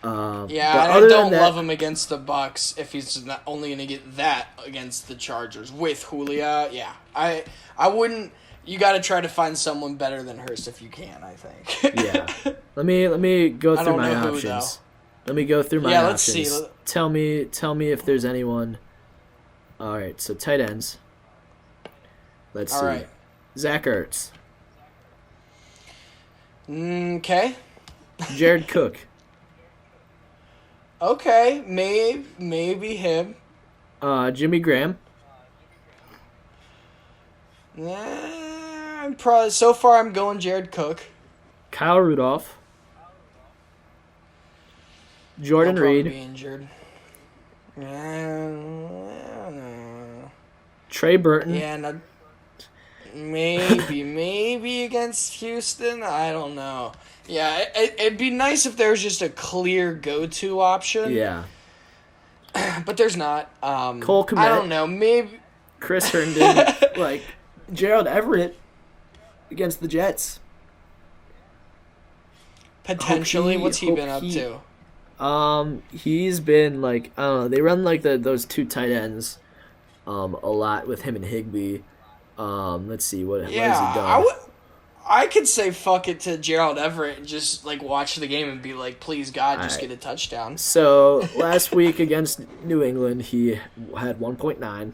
don't love him against the Bucks if he's not only going to get that against the Chargers with Julia. Yeah, I wouldn't. You got to try to find someone better than Hurst if you can. I think. Yeah. Let me go through my options. Let me go through my options. Let's see. Tell me if there's anyone. All right, so tight ends. Let's see. Right. Zach Ertz. Okay. Jared Cook. Okay, maybe him. Jimmy Graham. I'm probably so far. I'm going Jared Cook. Kyle Rudolph. Jordan Reed. Be injured. Trey Burton. Yeah, no, maybe against Houston. I don't know. Yeah, it'd be nice if there was just a clear go-to option. Yeah. But there's not. Cole Kmet. I don't know. Maybe Chris Herndon. Like Gerald Everett against the Jets. Potentially. What's he been up to? He's been like, I don't know. They run like those two tight ends, a lot with him and Higbee. Let's see what has he done. I could say fuck it to Gerald Everett and just like watch the game and be like, please God, just get a touchdown. So last week against New England, he had 1.9.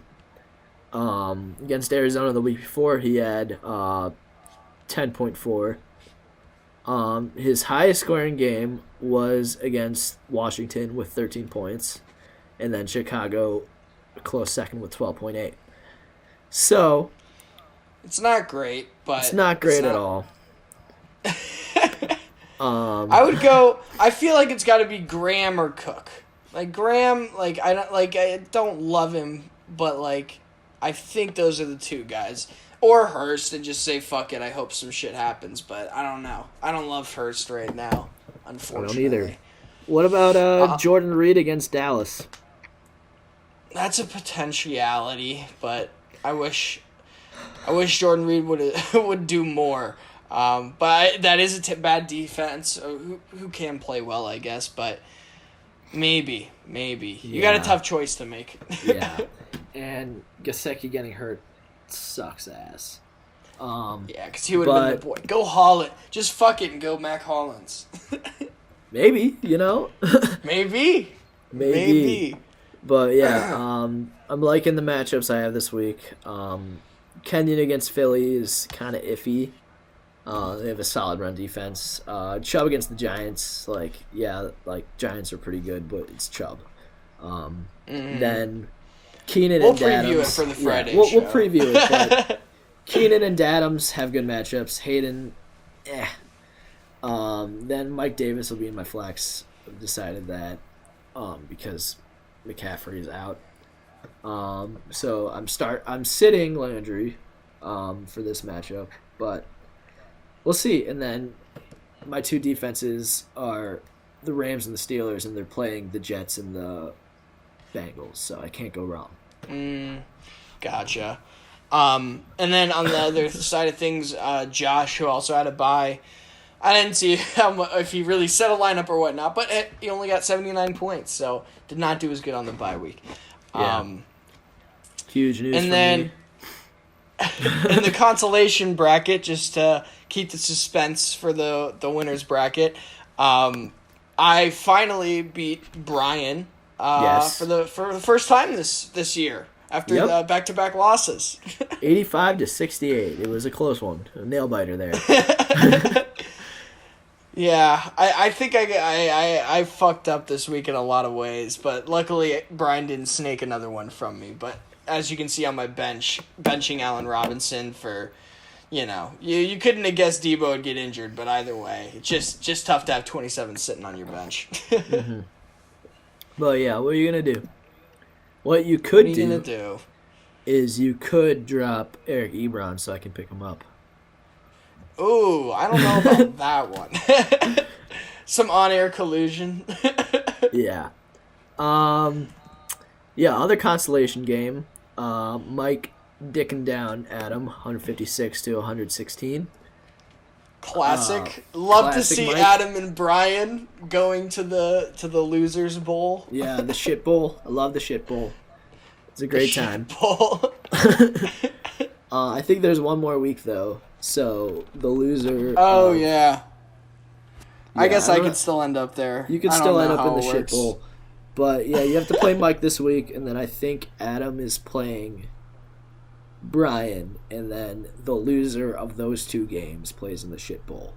Against Arizona the week before, he had 10.4. His highest scoring game was against Washington with 13 points, and then Chicago, a close second with 12.8. So it's not great, but it's not great at all. I would go. I feel like it's got to be Graham or Cook. Like Graham, I don't love him, but like I think those are the two guys. Or Hurst, and just say fuck it. I hope some shit happens, but I don't know. I don't love Hurst right now, unfortunately. I don't either. What about Jordan Reed against Dallas? That's a potentiality, but I wish Jordan Reed would do more. But that is a bad defense. Who can play well, I guess, but maybe you got a tough choice to make. Yeah, and Gesicki getting hurt sucks ass. Yeah, because he would have been the boy. Go Holland. Just fuck it and go Mac Hollins. Maybe, you know? Maybe. But yeah, I'm liking the matchups I have this week. Kenyon against Philly is kind of iffy. They have a solid run defense. Chubb against the Giants, Giants are pretty good, but it's Chubb. Then Keenan and Adams. We'll preview it for the Friday show. We'll preview it. But Keenan and Adams have good matchups. Hayden, then Mike Davis will be in my flex. I've decided that because McCaffrey is out. So I'm sitting Landry for this matchup, but we'll see. And then my two defenses are the Rams and the Steelers, and they're playing the Jets and the Bengals, so I can't go wrong. Gotcha. And then on the other side of things, Josh, who also had a bye, I didn't see if he really set a lineup or whatnot, but he only got 79 points, so did not do as good on the bye week. Yeah. Huge news and then, in the consolation bracket, just to keep the suspense for the winner's bracket, I finally beat Brian for the first time this year after the back-to-back losses. 85-68. It was a close one. A nail biter there. Yeah, I think I fucked up this week in a lot of ways, but luckily Brian didn't snake another one from me. But as you can see on my benching Allen Robinson for, you couldn't have guessed Debo would get injured, but either way, it's just tough to have 27 sitting on your bench. Mm-hmm. But yeah, what are you gonna do? What you could do is you could drop Eric Ebron so I can pick him up. Ooh, I don't know about that one. Some on-air collusion. Yeah. Other consolation game. Mike dicking down Adam, 156-116. Classic. Love to see Mike. Adam and Brian going to the Losers Bowl. Yeah, the shit bowl. I love the shit bowl. It's a great time. Bowl. I think there's one more week though. So the loser. Oh yeah. I guess I could still end up there. You could still end up in the shit bowl. But yeah, you have to play Mike this week, and then I think Adam is playing Brian, and then the loser of those two games plays in the shit bowl.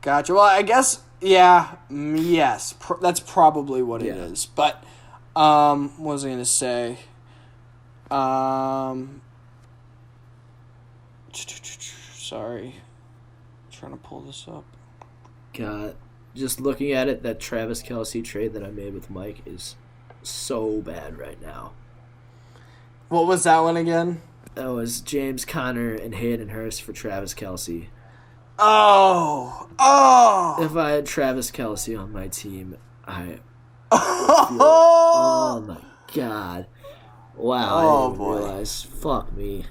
Gotcha. Well, I guess yes, that's probably what it is. But what was I gonna say? Sorry, trying to pull this up. God, just looking at it, that Travis Kelce trade that I made with Mike is so bad right now. What was that one again? That was James Conner and Hayden Hurst for Travis Kelce. Oh! If I had Travis Kelce on my team, oh my God. Wow, I didn't realize. Fuck me.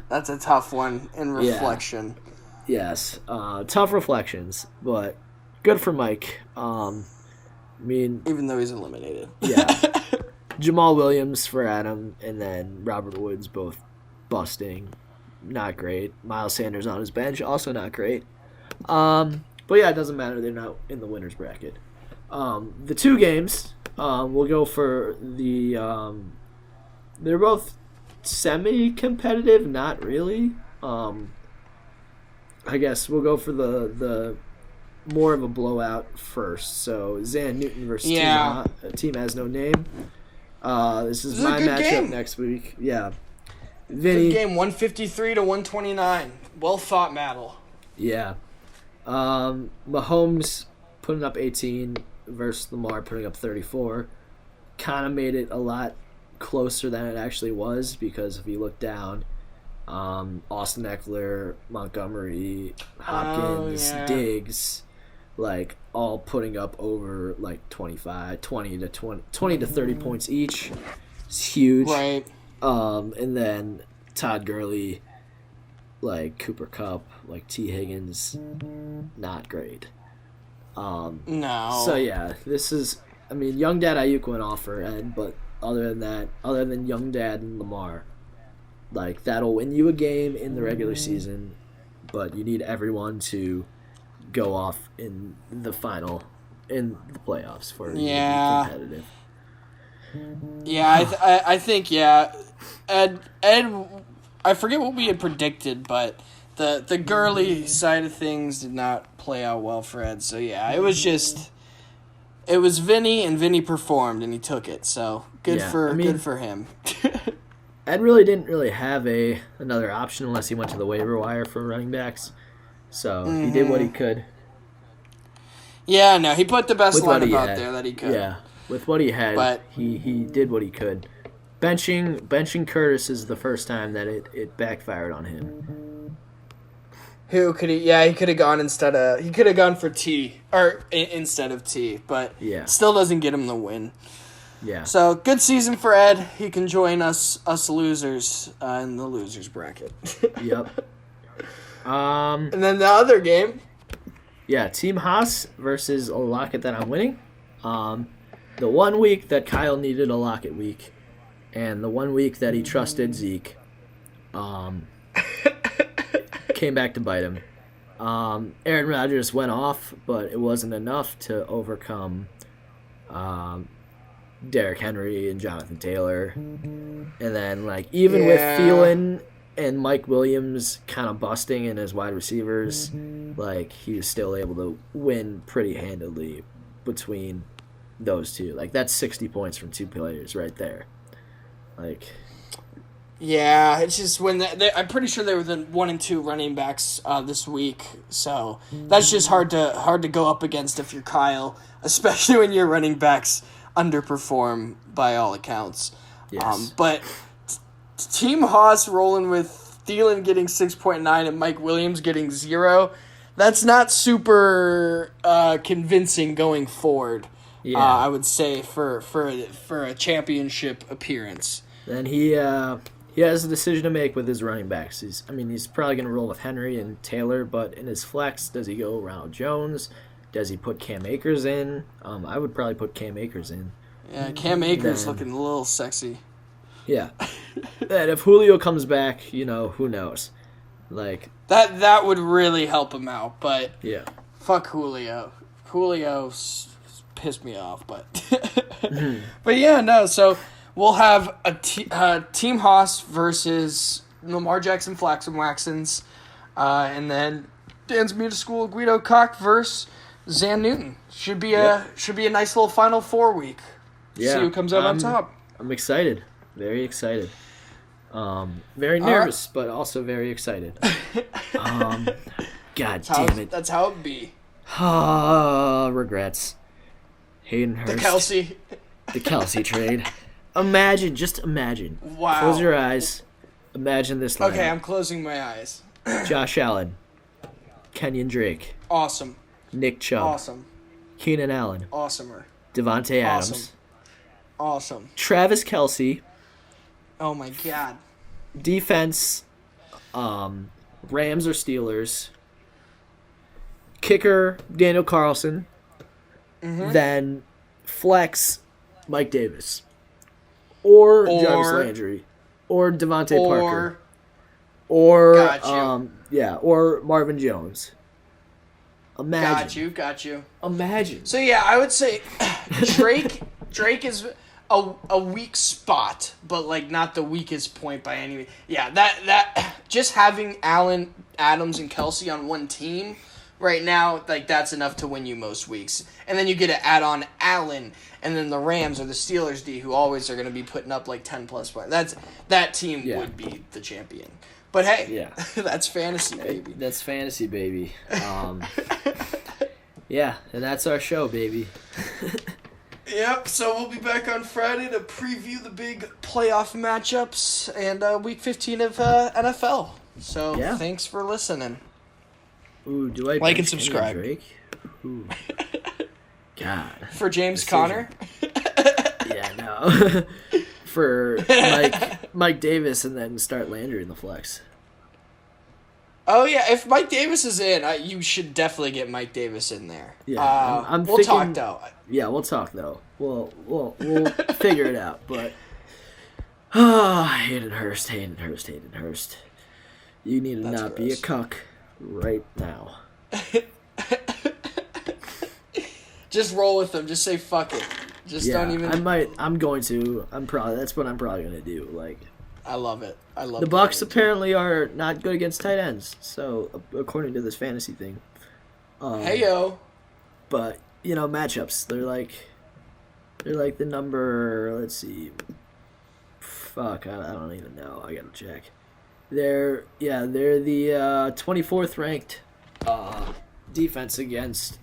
That's a tough one in reflection. Yeah. Yes. Tough reflections, but good for Mike. I mean, even though he's eliminated. Yeah. Jamal Williams for Adam, and then Robert Woods both busting. Not great. Miles Sanders on his bench, also not great. But yeah, it doesn't matter. They're not in the winner's bracket. The two games, we'll go for the. They're both semi-competitive, not really. I guess we'll go for the more of a blowout first. So Zan Newton versus Team Has No Name. This is my matchup game next week. Yeah. Vinny. Good game, 153 to 129. Well fought battle. Yeah. Mahomes putting up 18 versus Lamar putting up 34. Kind of made it a lot closer than it actually was, because if you look down, Austin Eckler, Montgomery, Hopkins, Diggs, like all putting up over like 20 to 30 points each. It's huge. Right. And then Todd Gurley, like Cooper Kupp, like T. Higgins, not great. No. So yeah, this is, I mean, Young Dad Ayuk went off for Ed, but other than Young Dad and Lamar, like that'll win you a game in the regular season, but you need everyone to go off in the playoffs for it to be competitive. Yeah, I think Ed, I forget what we had predicted, but the Gurley side of things did not play out well for Ed. So yeah, it was Vinny, and Vinny performed and he took it. So good for him. Ed really didn't have another option unless he went to the waiver wire for running backs. So he did what he could. Yeah, no, he put the best lineup out there that he could. Yeah, with what he had, but he did what he could. Benching Curtis is the first time that it backfired on him. Who could he? Yeah, he could have gone he could have gone for T or instead of T, but still doesn't get him the win. Yeah. So good season for Ed. He can join us losers in the losers bracket. Yep. And then the other game. Yeah, Team Haas versus a Lockett that I'm winning. The 1 week that Kyle needed a Lockett week, and the 1 week that he trusted Zeke, came back to bite him. Aaron Rodgers went off, but it wasn't enough to overcome Derrick Henry and Jonathan Taylor. And then, like, even with Thielen and Mike Williams kind of busting in his wide receivers, like, he was still able to win pretty handily between those two. Like, that's 60 points from two players right there. Like, yeah, it's just when I'm pretty sure they were the 1 and 2 running backs this week, so that's just hard to go up against if you're Kyle, especially when your running backs underperform by all accounts. Yes. But Team Haas rolling with Thielen getting 6.9 and Mike Williams getting 0. That's not super convincing going forward. Yeah. I would say for a championship appearance. Then he has a decision to make with his running backs. He's probably going to roll with Henry and Taylor, but in his flex, does he go Ronald Jones? Does he put Cam Akers in? I would probably put Cam Akers in. Yeah, Cam Akers looking a little sexy. Yeah. And if Julio comes back, who knows? Like that would really help him out, but yeah. Fuck Julio. Julio pissed me off, but but yeah, no, so we'll have a Team Haas versus Lamar Jackson Flax and Waxons, and then Dan's Media School Guido Koch versus Zan Newton. Should be a nice little Final Four week. Yeah. See who comes out on top. I'm excited. Very excited. Very nervous, but also very excited. God damn it. That's how it be. Regrets. Hayden Hurst. The Kelsey trade. Just imagine. Wow. Close your eyes. Imagine this lineup. Okay, I'm closing my eyes. Josh Allen. Kenyon Drake. Awesome. Nick Chubb. Awesome. Keenan Allen. Awesomer. Devontae Adams. Awesome. Travis Kelce. Oh my god. Defense. Rams or Steelers. Kicker Daniel Carlson. Mm-hmm. Then flex Mike Davis or Jarvis Or Landry or Devontae or Parker or got you. or Marvin Jones. Got you. Imagine. So yeah, I would say Drake is a weak spot, but like not the weakest point by any means. Yeah, that just having Allen, Adams, and Kelsey on one team right now, like that's enough to win you most weeks. And then you get to add on Allen, and then the Rams or the Steelers D, who always are going to be putting up like 10 plus points. That team would be the champion. But hey, that's fantasy, baby. That's fantasy, baby. Yeah, and that's our show, baby. Yep, so we'll be back on Friday to preview the big playoff matchups and Week 15 of NFL. So thanks for listening. Ooh, do I like and subscribe? Drake? Ooh. God. For James Conner? Yeah, no. For Mike Davis and then start Landry in the flex. Oh yeah, if Mike Davis is in, you should definitely get Mike Davis in there. Yeah, we'll talk though. Yeah, we'll talk though. We'll figure it out. But Hayden Hurst. You need to not be a cuck right now. Just roll with them. Just say fuck it. Just don't even. I'm going to. That's what I'm probably gonna do. Like. I love it. The Bucs apparently are not good against tight ends. So according to this fantasy thing. Heyo. But matchups. They're like the number. Let's see. Fuck, I don't even know. I gotta check. They're the 24th ranked defense against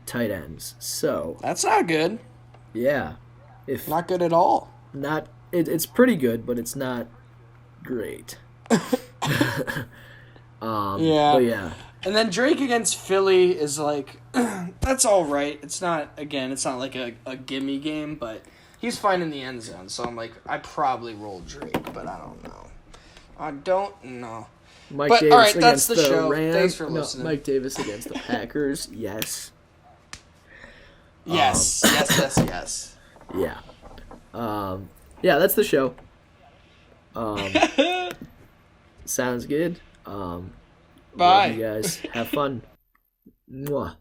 tight ends. So that's not good. Yeah, not good at all. It's pretty good, but it's not great. Yeah. But yeah. And then Drake against Philly is like, that's all right. It's not like a gimme game, but he's fine in the end zone. So I'm like, I probably roll Drake, but I don't know. Mike Davis all right, that's against the show. Rams. Thanks for listening. Mike Davis against the Packers. Yes. Yes. Yeah. Yeah, that's the show. Sounds good. Bye. Love you guys. Have fun. Mwah.